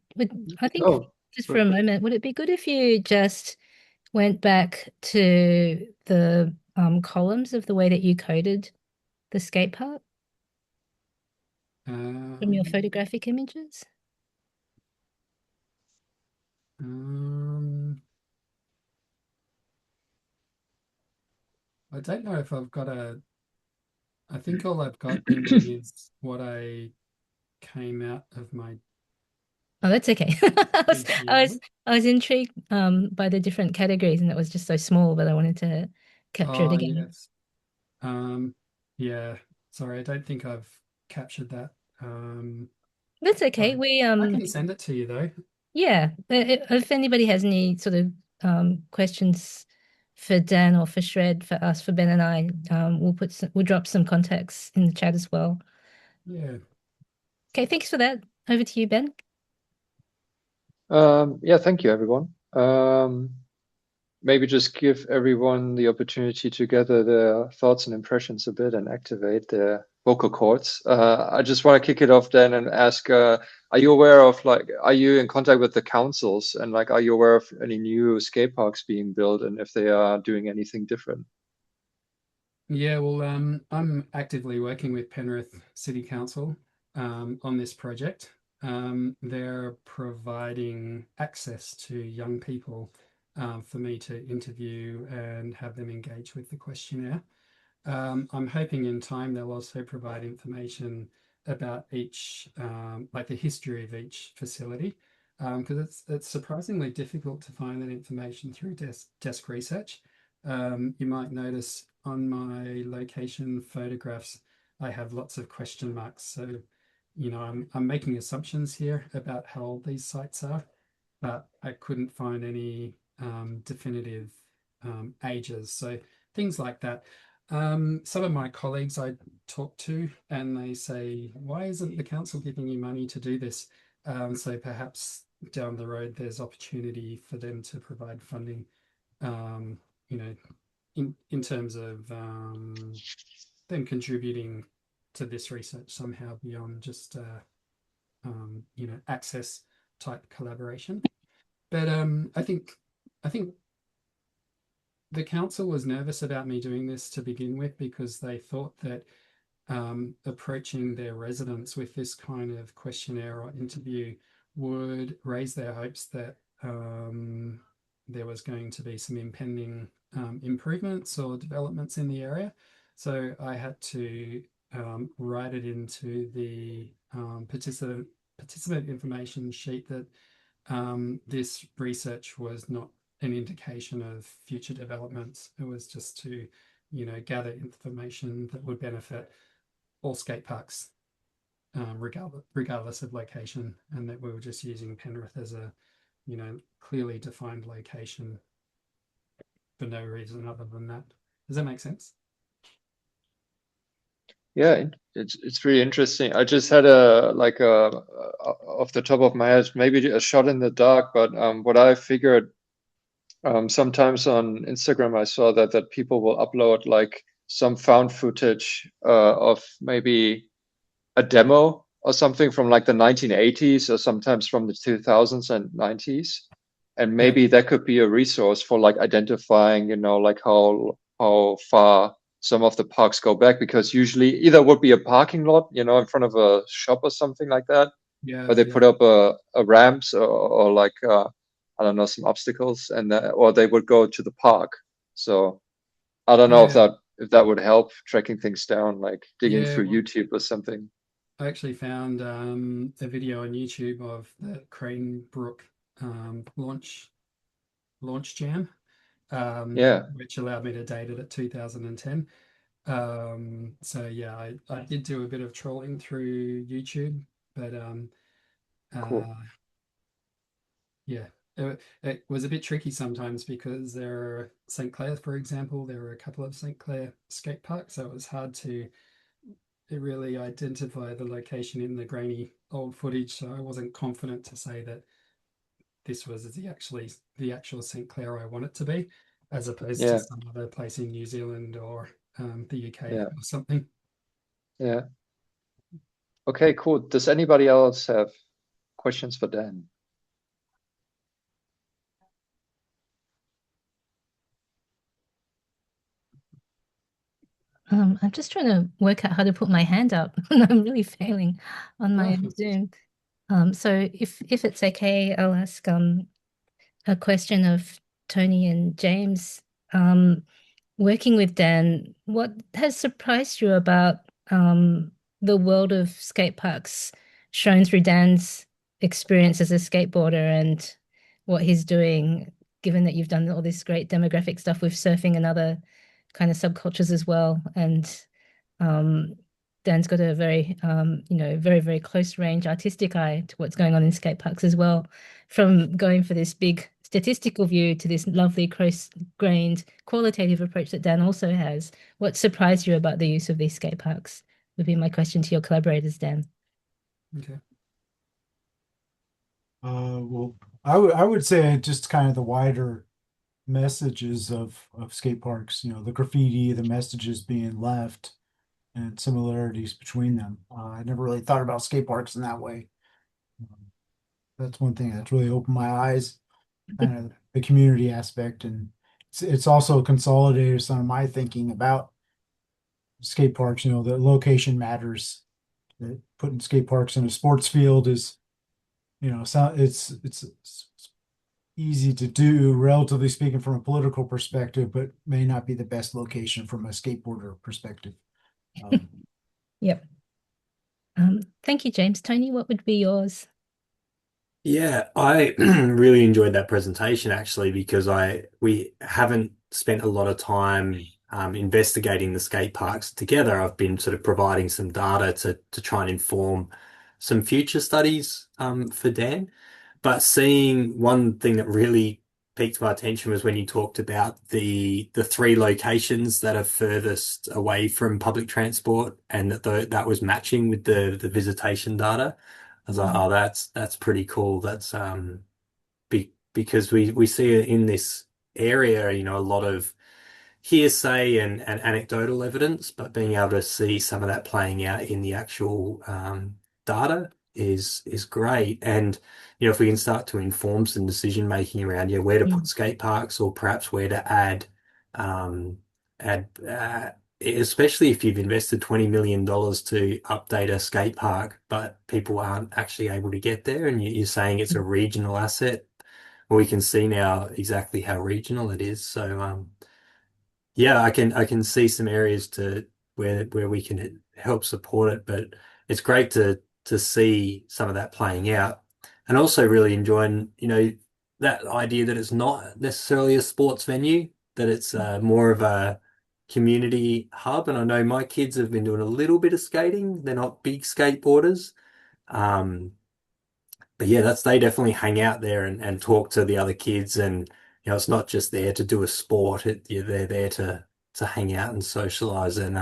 I think oh, just for a moment, would it be good if you just went back to the columns of the way that you coded the skate park from your photographic images? I don't know if I've got I think all I've got in me is what I came out of my Oh, that's okay. I was intrigued by the different categories, and it was just so small that I wanted to capture it again. Yes. Yeah, sorry, I don't think I've captured that. That's okay. Sorry. I can send it to you though. Yeah, if anybody has any sort of questions for Dan or for SSHRED, for us, for Ben and I, we'll drop some contacts in the chat as well. Yeah. Okay, thanks for that. Over to you, Ben. Yeah, thank you, everyone. Maybe just give everyone the opportunity to gather their thoughts and impressions a bit and activate their vocal cords. I just want to kick it off then and ask, are you aware of, like, are you in contact with the councils, and like, are you aware of any new skate parks being built and if they are doing anything different? Yeah, well, I'm actively working with Penrith City Council on this project. They're providing access to young people for me to interview and have them engage with the questionnaire. I'm hoping in time they'll also provide information about each, like the history of each facility, because it's surprisingly difficult to find that information through desk research. You might notice on my location photographs, I have lots of question marks. So, I'm making assumptions here about how old these sites are, but I couldn't find any definitive ages. So things like that. Some of my colleagues I talk to, and they say, "Why isn't the council giving you money to do this?" So perhaps down the road, there's opportunity for them to provide funding. You know, in terms of them contributing to this research somehow beyond just access type collaboration. But I think the council was nervous about me doing this to begin with because they thought that approaching their residents with this kind of questionnaire or interview would raise their hopes that there was going to be some impending improvements or developments in the area. So I had to write it into the participant information sheet that this research was not an indication of future developments. It was just to, gather information that would benefit all skate parks, regardless of location, and that we were just using Penrith as a, clearly defined location for no reason other than that. Does that make sense? Yeah, it's really interesting. I just had a off the top of my head, maybe a shot in the dark, but what I figured sometimes on Instagram, I saw that people will upload like some found footage of maybe a demo or something from like the 1980s or sometimes from the 2000s and 90s, and maybe that could be a resource for like identifying, like how far some of the parks go back, because usually either would be a parking lot, in front of a shop or something like that, where they put up a ramps or like I don't know, some obstacles, and or they would go to the park. So I don't know if that would help tracking things down, like digging through YouTube or something. I actually found a video on YouTube of the Crane Brook launch jam, which allowed me to date it at 2010. So yeah, I did do a bit of trolling through YouTube, but Cool. yeah, it was a bit tricky sometimes because there are St. Clair, for example, there were a couple of St. Clair skate parks, so it was hard to really identify the location in the grainy old footage. So I wasn't confident to say that this was the actual St. Clair I want it to be, as opposed to some other place in New Zealand or the UK or something. Yeah. Okay, cool. Does anybody else have questions for Dan? I'm just trying to work out how to put my hand up, and I'm really failing on my Zoom. So if it's okay, I'll ask a question of Tony and James. Working with Dan, what has surprised you about the world of skate parks shown through Dan's experience as a skateboarder and what he's doing, given that you've done all this great demographic stuff with surfing and other kind of subcultures as well? And Dan's got a very, very, very close range artistic eye to what's going on in skate parks as well, from going for this big statistical view to this lovely close-grained qualitative approach that Dan also has. What surprised you about the use of these skate parks would be my question to your collaborators, Dan. Okay. Well, I would say just kind of the wider messages of skate parks, the graffiti, the messages being left, and similarities between them. I never really thought about skate parks in that way. That's one thing that's really opened my eyes, kind of the community aspect, and it's also consolidated some of my thinking about skate parks. You know, the location matters. That putting skate parks in a sports field is, you know, so it's easy to do, relatively speaking, from a political perspective, but may not be the best location from a skateboarder perspective. Yep. Thank you, James. Tony, what would be yours? Yeah, I really enjoyed that presentation actually because we haven't spent a lot of time investigating the skate parks together. I've been sort of providing some data to try and inform some future studies for Dan. But seeing one thing that really piqued my attention was when you talked about the three locations that are furthest away from public transport and that was matching with the visitation data. I was like, oh, that's pretty cool. That's because we see it in this area, you know, a lot of hearsay and anecdotal evidence, but being able to see some of that playing out in the actual data is great. And you know, if we can start to inform some decision making around where to put skate parks or perhaps where to um, add especially if you've invested $20 million to update a skate park, but people aren't actually able to get there, and you're saying it's a regional asset. Well, we can see now exactly how regional it is. So yeah, I can see some areas to where we can help support it, but it's great to see some of that playing out, and also really enjoying, you know, that idea that it's not necessarily a sports venue, that it's more of a community hub. And I know my kids have been doing a little bit of skating; they're not big skateboarders, um, but yeah, they definitely hang out there and talk to the other kids, and you know, it's not just there to do a sport. They're there to hang out and socialize. And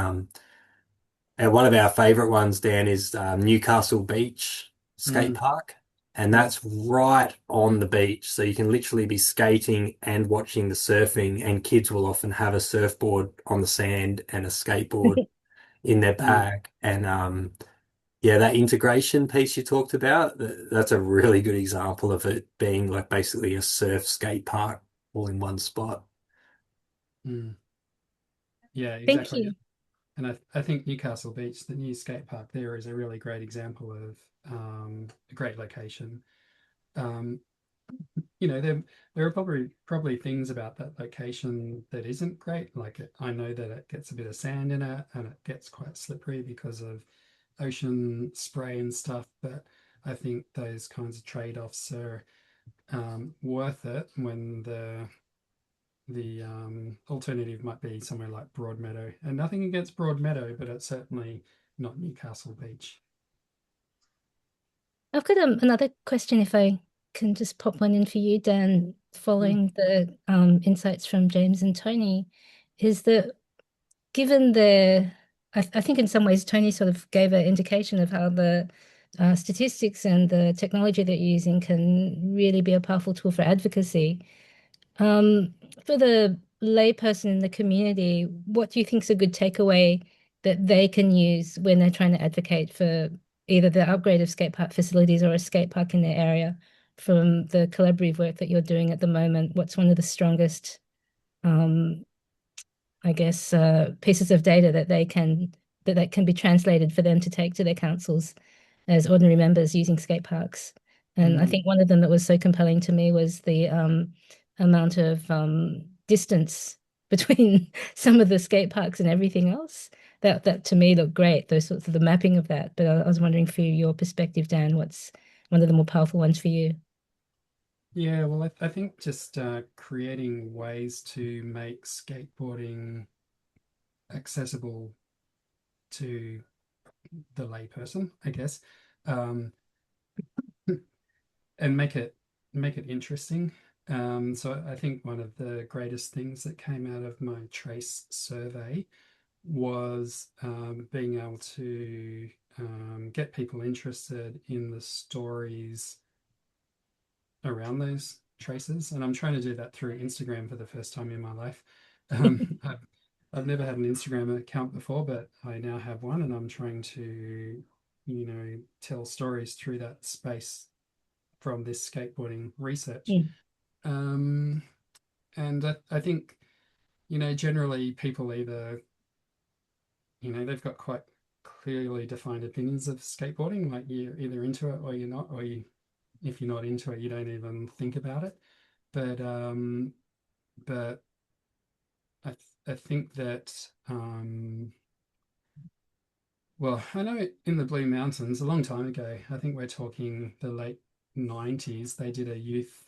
one of our favorite ones, Dan, is Newcastle Beach Skate Mm. Park, and that's right on the beach, so you can literally be skating and watching the surfing. And kids will often have a surfboard on the sand and a skateboard in their Mm. bag, and yeah, that integration piece you talked about, that's a really good example of it being like basically a surf skate park all in one spot. Mm. Yeah, Thank exactly. you. And I think Newcastle Beach, the new skate park there, is a really great example of a great location. Um, you know, there are probably things about that location that isn't great. Like I know that it gets a bit of sand in it and it gets quite slippery because of ocean spray and stuff. But I think those kinds of trade-offs are worth it when the alternative might be somewhere like Broadmeadow. And nothing against Broadmeadow, but it's certainly not Newcastle Beach. I've got another question if I can just pop one in for you, Dan, Mm. following the insights from James and Tony, is that given I think in some ways Tony sort of gave an indication of how the statistics and the technology that you're using can really be a powerful tool for advocacy. Um, for the layperson in the community, what do you think is a good takeaway that they can use when they're trying to advocate for either the upgrade of skate park facilities or a skate park in their area from the collaborative work that you're doing at the moment? What's one of the strongest, um, I guess, pieces of data that can be translated for them to take to their councils as ordinary members using skate parks? And I Mm. think one of them that was so compelling to me was the amount of distance between some of the skate parks and everything else. That to me looked great, those sorts of the mapping of that. But I was wondering for your perspective, Dan, what's one of the more powerful ones for you? Yeah, well, I think just creating ways to make skateboarding accessible to the layperson, I guess, um, and make it interesting. So I think one of the greatest things that came out of my trace survey was being able to get people interested in the stories around those traces. And I'm trying to do that through Instagram for the first time in my life. Um, I've never had an Instagram account before, but I now have one, and I'm trying to, tell stories through that space from this skateboarding research. Mm, Um, and I think, generally people either, they've got quite clearly defined opinions of skateboarding, like you're either into it or you're not, or if you're not into it, you don't even think about it. But but I think that well, I know in the Blue Mountains a long time ago, I think we're talking the late 90s, they did a youth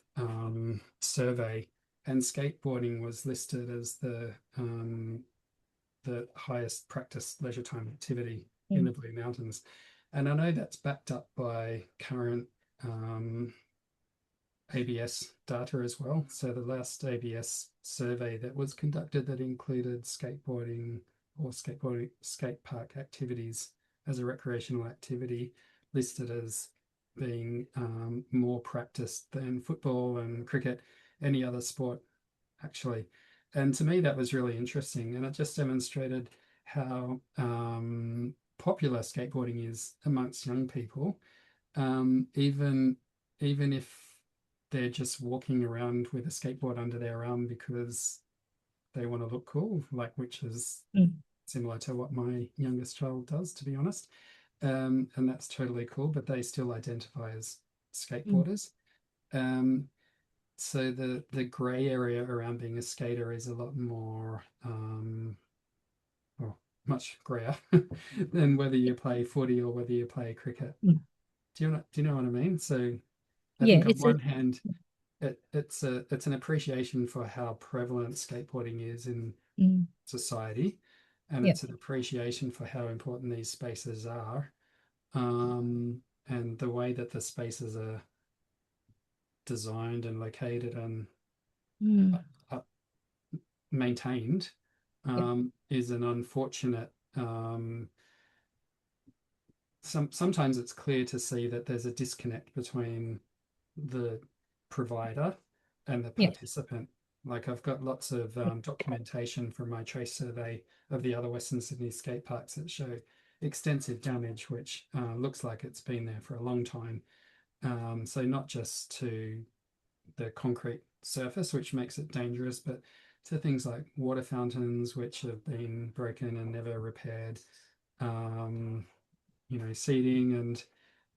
survey, and skateboarding was listed as the highest practiced leisure time activity in mm, the Blue Mountains. And I know that's backed up by current um, ABS data as well. So the last ABS survey that was conducted that included skateboarding or skateboarding skate park activities as a recreational activity listed as being more practiced than football and cricket, any other sport actually. And to me, that was really interesting. And it just demonstrated how popular skateboarding is amongst young people, even if they're just walking around with a skateboard under their arm because they want to look cool, like which is mm, similar to what my youngest child does, to be honest. And that's totally cool, but they still identify as mm, skateboarders. Um, so the gray area around being a skater is a lot more well, much grayer than whether you play footy or whether you play cricket. mm. Do you know what I mean? So I Yeah, think on it's a one hand, it's an appreciation for how prevalent skateboarding is in mm, society, and yeah. it's an appreciation for how important these spaces are, um, and the way that the spaces are designed and located and Mm, uh, maintained yeah, is an unfortunate. Sometimes it's clear to see that there's a disconnect between the provider and the yeah, participant. Like I've got lots of documentation from my trace survey of the other Western Sydney skate parks that show extensive damage, which looks like it's been there for a long time. So not just to the concrete surface, which makes it dangerous, but to things like water fountains, which have been broken and never repaired, um, seating, and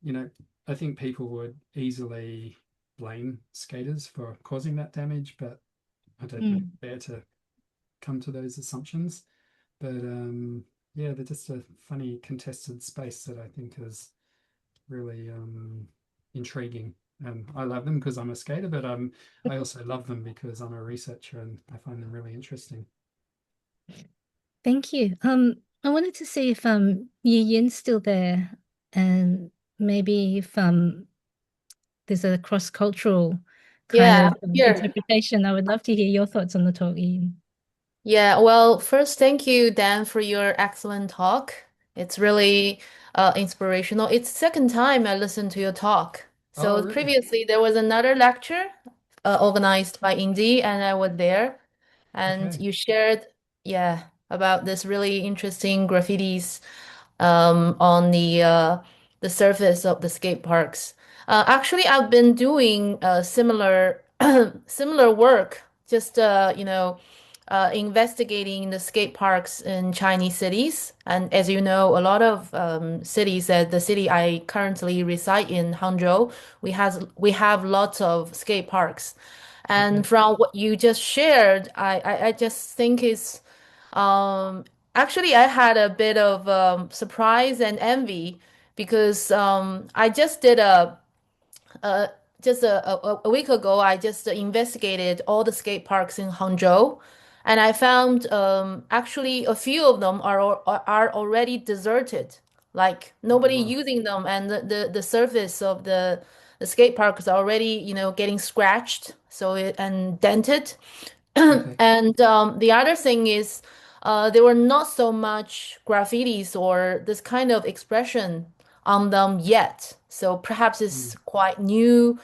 you know, I think people would easily blame skaters for causing that damage, but I don't think mm. it's fair to come to those assumptions. But yeah, they're just a funny contested space that I think is really intriguing. And I love them because I'm a skater, but I also love them because I'm a researcher and I find them really interesting. Thank you. I wanted to see if Yi Yin's still there, and maybe if there's a cross-cultural kind Yeah, of here. interpretation. I would love to hear your thoughts on the talk, Yi Yin. Yeah, well, first, thank you, Dan, for your excellent talk. It's really inspirational. It's second time I listened to your talk. Oh, So really? previously there was another lecture organized by Indy, and I was there, and Okay. you shared, yeah, about this really interesting graffitis on the surface of the skate parks. Actually, I've been doing similar similar work, just investigating the skate parks in Chinese cities. And as you know, a lot of cities, the city I currently reside in, Hangzhou, we have lots of skate parks. Okay. And from what you just shared, I just think it's um, actually, I had a bit of surprise and envy because I just did a just a week ago, I just investigated all the skate parks in Hangzhou, and I found actually a few of them are already deserted, like Oh, nobody wow. using them, and the surface of the skate park is already getting scratched, so it and dented. Okay. And the other thing is, there were not so much graffitis or this kind of expression on them yet. So perhaps Mm. it's quite new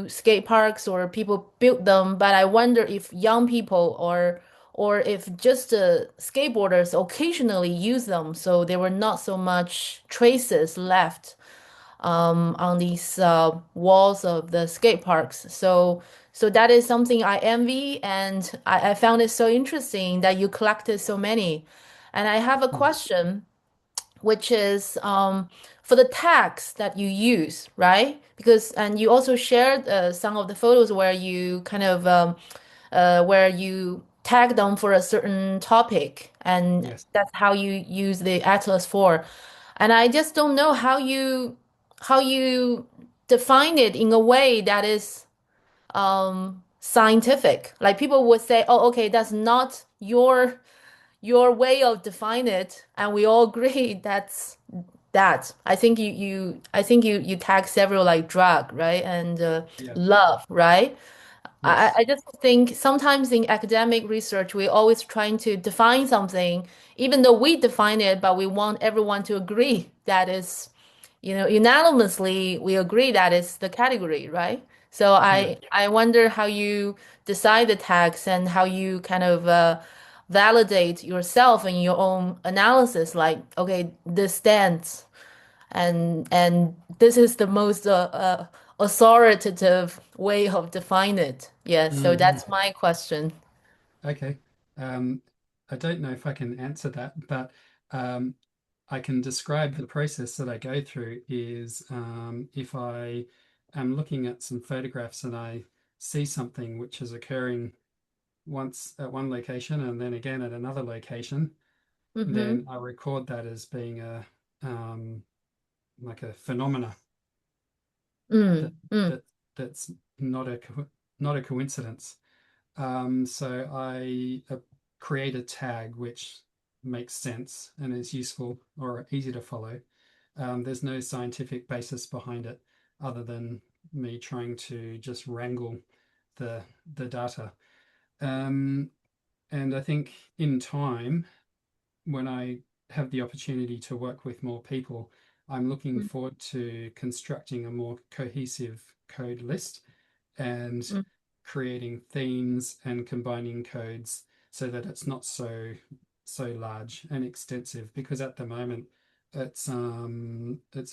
skate parks or people built them. But I wonder if young people or if just skateboarders occasionally use them, so there were not so much traces left on these walls of the skate parks. So that is something I envy, and I found it so interesting that you collected so many. And I have a question, which is for the tags that you use, right? Because and you also shared some of the photos where you kind of where you tag them for a certain topic, and Yes. that's how you use the Atlas for. And I just don't know how you define it in a way that is scientific. Like people would say, "Oh, okay, that's not your way of define it," and we all agree that's that. I think you tag several like drug, right? And Yeah. love, right? Yes. I just think sometimes in academic research, we're always trying to define something, even though we define it, but we want everyone to agree that is, unanimously we agree that is the category, right? So Yeah. I wonder how you decide the tags and how you kind of validate yourself in your own analysis, like, okay, this stands and this is the most authoritative way of define it. Yeah, so Mhm. that's my question. Okay. Um, I don't know if I can answer that, but um, I can describe the process that I go through is if I am looking at some photographs and I see something which is occurring once at one location and then again at another location, Mm-hmm. then I record that as being a like a phenomena that Mm, mm, that that's not a coincidence. So I create a tag which makes sense and is useful or easy to follow. There's no scientific basis behind it other than me trying to just wrangle the the data. Um, and I think in time, when I have the opportunity to work with more people, I'm looking mm, forward to constructing a more cohesive code list and mm, creating themes and combining codes so that it's not so large and extensive, because at the moment it's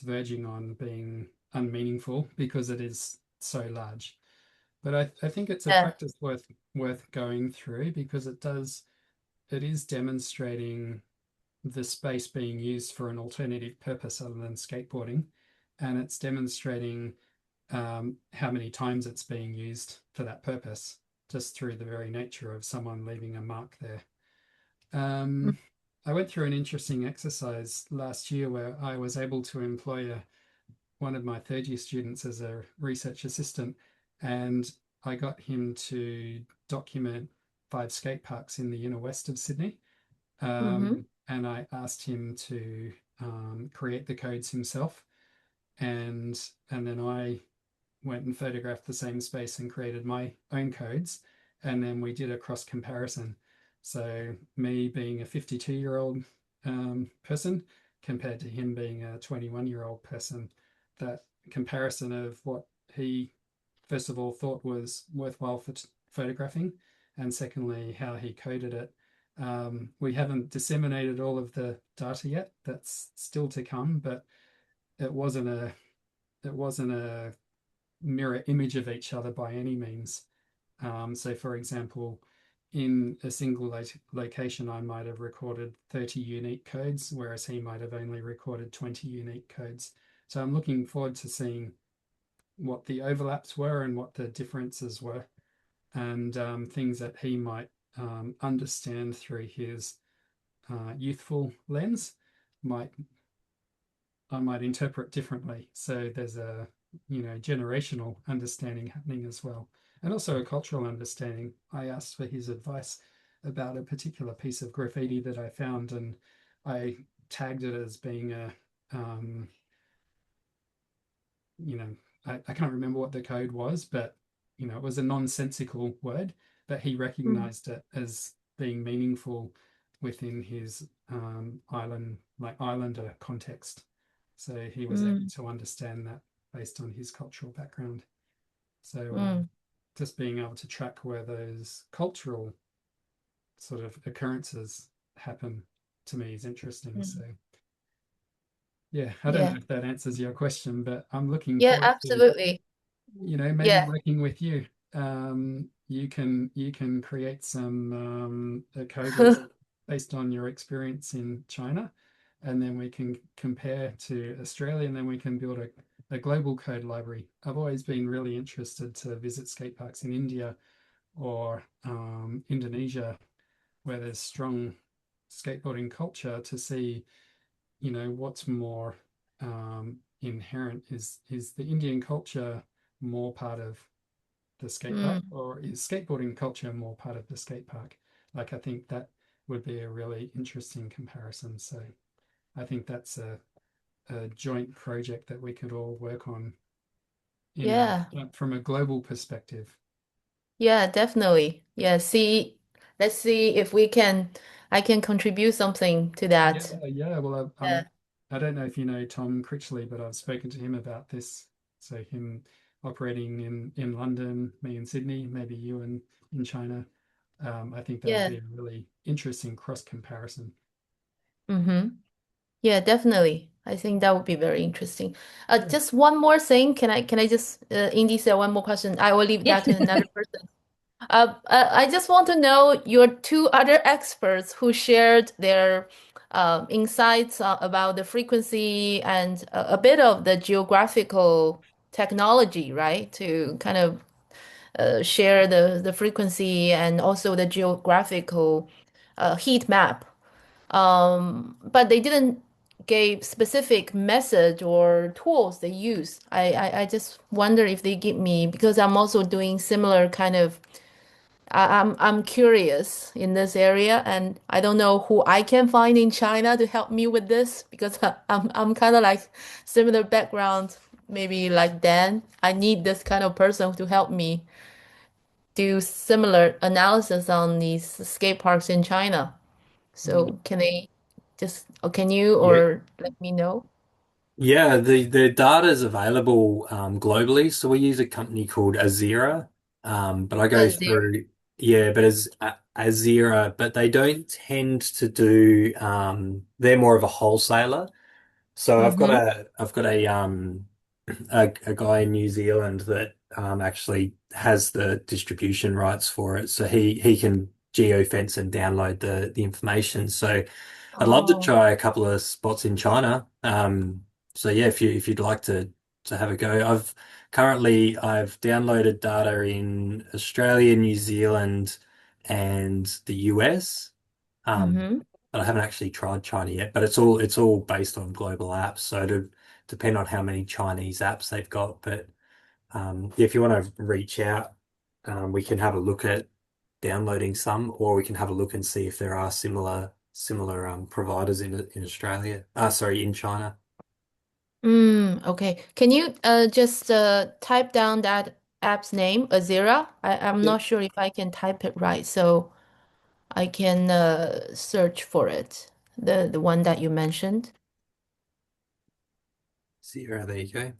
verging on being unmeaningful because it is so large. But I think it's a yeah. practice worth going through because it is demonstrating the space being used for an alternative purpose other than skateboarding, and it's demonstrating how many times it's being used for that purpose, just through the very nature of someone leaving a mark there. Mm, Um, I went through an interesting exercise last year where I was able to employ one of my third year students as a research assistant, and I got him to document 5 skateparks in the inner west of Sydney. mm-hmm. And I asked him to create the codes himself, and then I went and photographed the same space and created my own codes, and then we did a cross comparison. So me being a 52-year-old person compared to him being a 21-year-old person, that comparison of what he first of all thought was worthwhile for photographing, and secondly how he coded it. We haven't disseminated all of the data yet. That's still to come, but it wasn't a it wasn't a mirror image of each other by any means. So, for example, in a single location, I might have recorded 30 unique codes, whereas he might have only recorded 20 unique codes. So, I'm looking forward to seeing what the overlaps were and what the differences were, and things that he might understand through his youthful lens might I might interpret differently. So there's a generational understanding happening as well, and also a cultural understanding. I asked for his advice about a particular piece of graffiti that I found, and I tagged it as being a you know I can't remember what the code was, but it was a nonsensical word, but he Mm, recognized it as being meaningful within his islander context. So he was able mm, to understand that based on his cultural background. So mm, just being able to track where those cultural sort of occurrences happen to me is interesting. So yeah, I don't know Yeah. if that answers your question, but I'm looking Yeah, forward to, absolutely. maybe Yeah. working with you. You can create some code based on your experience in China, and then we can compare to Australia, and then we can build a global code library. I've always been really interested to visit skate parks in India or Indonesia, where there's strong skateboarding culture, to see, what's more inherent. Is the Indian culture more part of the skate park, Mm. or is skateboarding culture more part of the skate park? Like, I think that would be a really interesting comparison. So I think that's a joint project that we could all work on Yeah. from a global perspective. Yeah, definitely. Yeah, let's see if I can contribute something to Yeah, that. yeah. Well, Yeah. I don't know if you know Tom Critchley, but I've spoken to him about this. So him operating in London, me in Sydney, maybe you in China. I think that would Yeah. be a really interesting cross comparison. Mm-hmm. Yeah, definitely. I think that would be very interesting. Yeah. Just one more thing. Can I just Indy said one more question? I will leave Yeah. that to another person. I just want to know your two other experts who shared their insights about the frequency and a bit of the geographical technology, right? To kind of share the frequency and also the geographical heat map. But they didn't give specific message or tools they use. I just wonder if they give me, because I'm also doing similar kind of I'm curious in this area, and I don't know who I can find in China to help me with this because I'm kind of like similar background, maybe like Dan. I need this kind of person to help me do similar analysis on these skate parks in China. Mm. So can they just, or can you Yeah, or let me know? yeah. The data is available globally. So we use a company called Azira, but I go Zero. through yeah, but as Azira, but they don't tend to do. They're more of a wholesaler. So Mm-hmm. I've got a guy in New Zealand that actually has the distribution rights for it, so he can geofence and download the information. So I'd love to Oh. try a couple of spots in China. So yeah, if you'd like to have a go, I've downloaded data in Australia, New Zealand, and the US. Um, Mm-hmm. but I haven't actually tried China yet. But it's all based on global apps, so to depend on how many Chinese apps they've got. But if you want to reach out, we can have a look at downloading some, or we can have a look and see if there are similar providers in Australia. Sorry, in China. Okay. Can you just type down that app's name, Azira? I'm Yeah. not sure if I can type it right, so I can search for it. The one that you mentioned. Zero, there you go.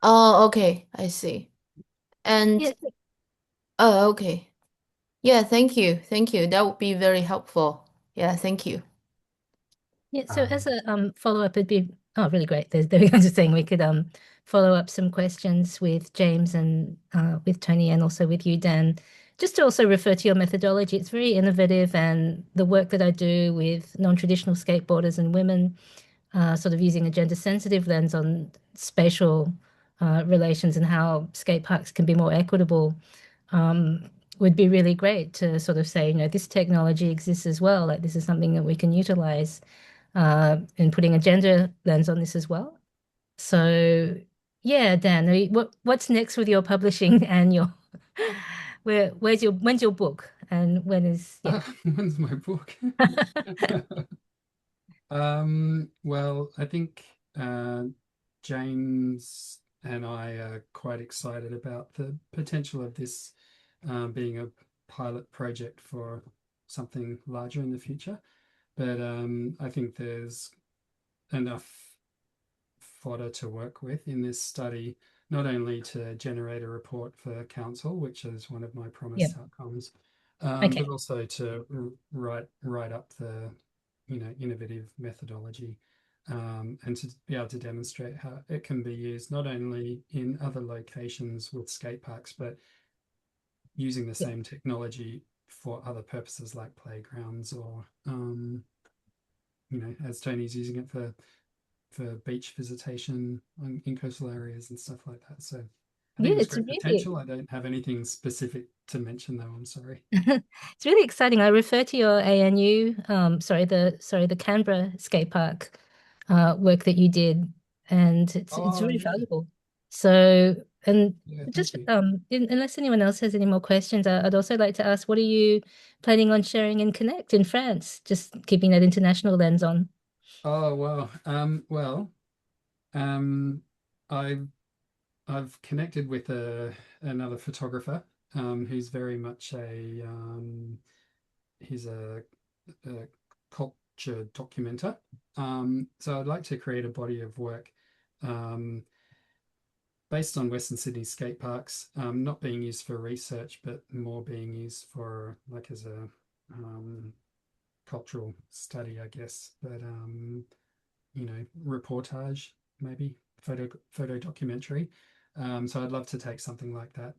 Oh, okay. I see. And Yeah. oh, okay. Yeah, thank you. Thank you. That would be very helpful. Yeah, thank you. Yeah, so as Um, a follow-up, it'd be really great. There we go. Just saying we could follow up some questions with James and with Tony and also with you, Dan. Just to also refer to your methodology, it's very innovative, and the work that I do with non-traditional skateboarders and women, sort of using a gender-sensitive lens on spatial relations and how skate parks can be more equitable, would be really great to sort of say, this technology exists as well. Like this is something that we can utilize and putting a gender lens on this as well. So yeah, Dan, what's next with your publishing and your when's your book and when is When's my book? Well, I think James and I are quite excited about the potential of this being a pilot project for something larger in the future. But I think there's enough fodder to work with in this study, not only to generate a report for council, which is one of my yeah. promised outcomes, Okay. but also to write up the innovative methodology, and to be able to demonstrate how it can be used not only in other locations with skate parks, but using the same technology for other purposes like playgrounds, or as Tony's using it for beach visitation in coastal areas and stuff like that. So I think Yeah, there's it's great really potential. I don't have anything specific to mention though. I'm sorry. it's really exciting. I refer to your ANU, the Canberra skate park work that you did, and it's Oh really yeah, valuable. So, and yeah. Thank just you. unless anyone else has any more questions, I'd also like to ask, what are you planning on sharing in Connect in France? Just keeping that international lens on. Oh wow. Well, I've connected with another photographer, who's very much he's a culture documenter. So I'd like to create a body of work, based on Western Sydney skate parks, not being used for research, but more being used for like as a cultural study, I guess. But reportage, maybe photo documentary. So I'd love to take something like that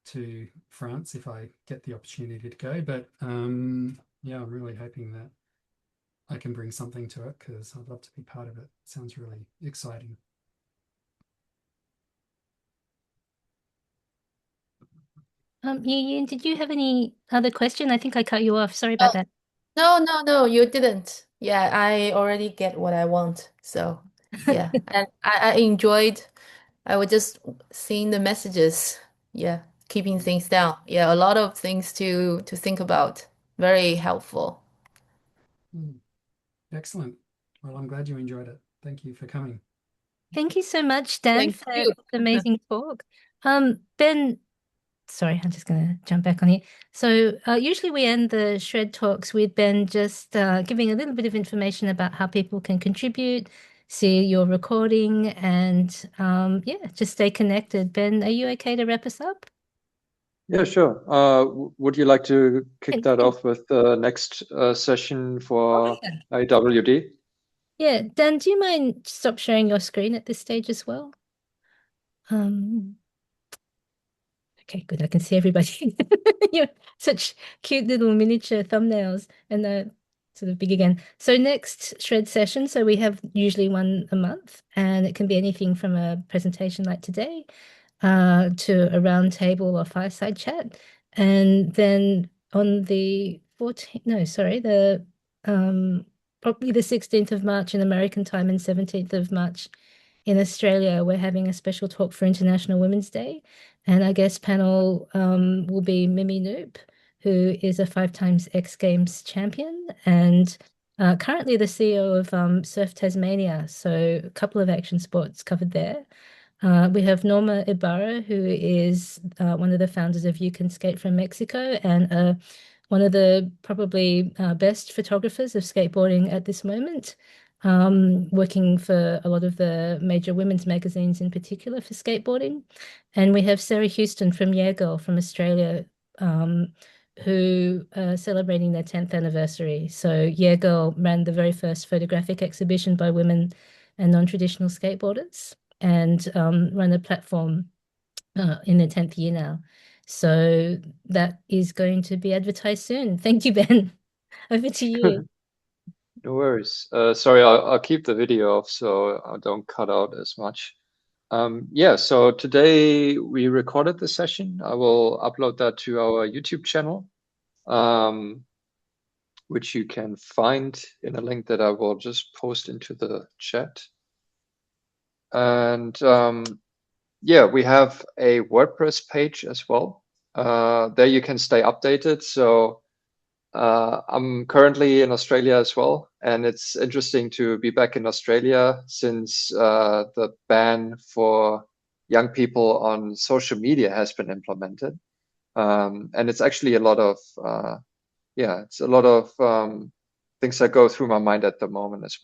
to France if I get the opportunity to go. But yeah, I'm really hoping that I can bring something to it, because I'd love to be part of it. Sounds really exciting. Yin, did you have any other question? I think I cut you off. Sorry Oh, about that. no, you didn't. Yeah, I already get what I want. So yeah, and I enjoyed. I was just seeing the messages. Yeah, keeping things down. Yeah, a lot of things to think about. Very helpful. Excellent. Well, I'm glad you enjoyed it. Thank you for coming. Thank you so much, Dan, Thank for you. the amazing talk. Ben, sorry, I'm just going to jump back on here. So usually we end the Shred talks with Ben just giving a little bit of information about how people can contribute, see your recording, and yeah, just stay connected. Ben, are you okay to wrap us up? Yeah, sure. Would you like to kick that Yeah. off with the next session for yeah. AWD? Yeah, Dan, do you mind stop sharing your screen at this stage as well? Okay, good. I can see everybody. You're such cute little miniature thumbnails, and they're sort of big again. So next Shred session, so we have usually one a month, and it can be anything from a presentation like today to a round table or fireside chat. And then on the 14th, no, sorry, probably the 16th of March in American time and 17th of March in Australia, we're having a special talk for International Women's Day. And our guest panel will be Mimi Noop, who is a 5 times X Games champion and currently the CEO of Surf Tasmania. So a couple of action sports covered there. We have Norma Ibarra, who is one of the founders of You Can Skate from Mexico and one of the probably best photographers of skateboarding at this moment, working for a lot of the major women's magazines in particular for skateboarding. And we have Sarah Houston from Yeah Girl from Australia, who are celebrating their 10th anniversary. So Yeah Girl ran the very first photographic exhibition by women and non-traditional skateboarders, and run a platform in their 10th year now. So that is going to be advertised soon. Thank you, Ben. Over to you. No worries. Sorry, I'll keep the video off so I don't cut out as much. Yeah, so today we recorded the session. I will upload that to our YouTube channel, which you can find in a link that I will just post into the chat. And yeah, we have a WordPress page as well. There you can stay updated. So I'm currently in Australia as well, and it's interesting to be back in Australia since the ban for young people on social media has been implemented. And it's actually a lot of, yeah, it's a lot of things that go through my mind at the moment as well.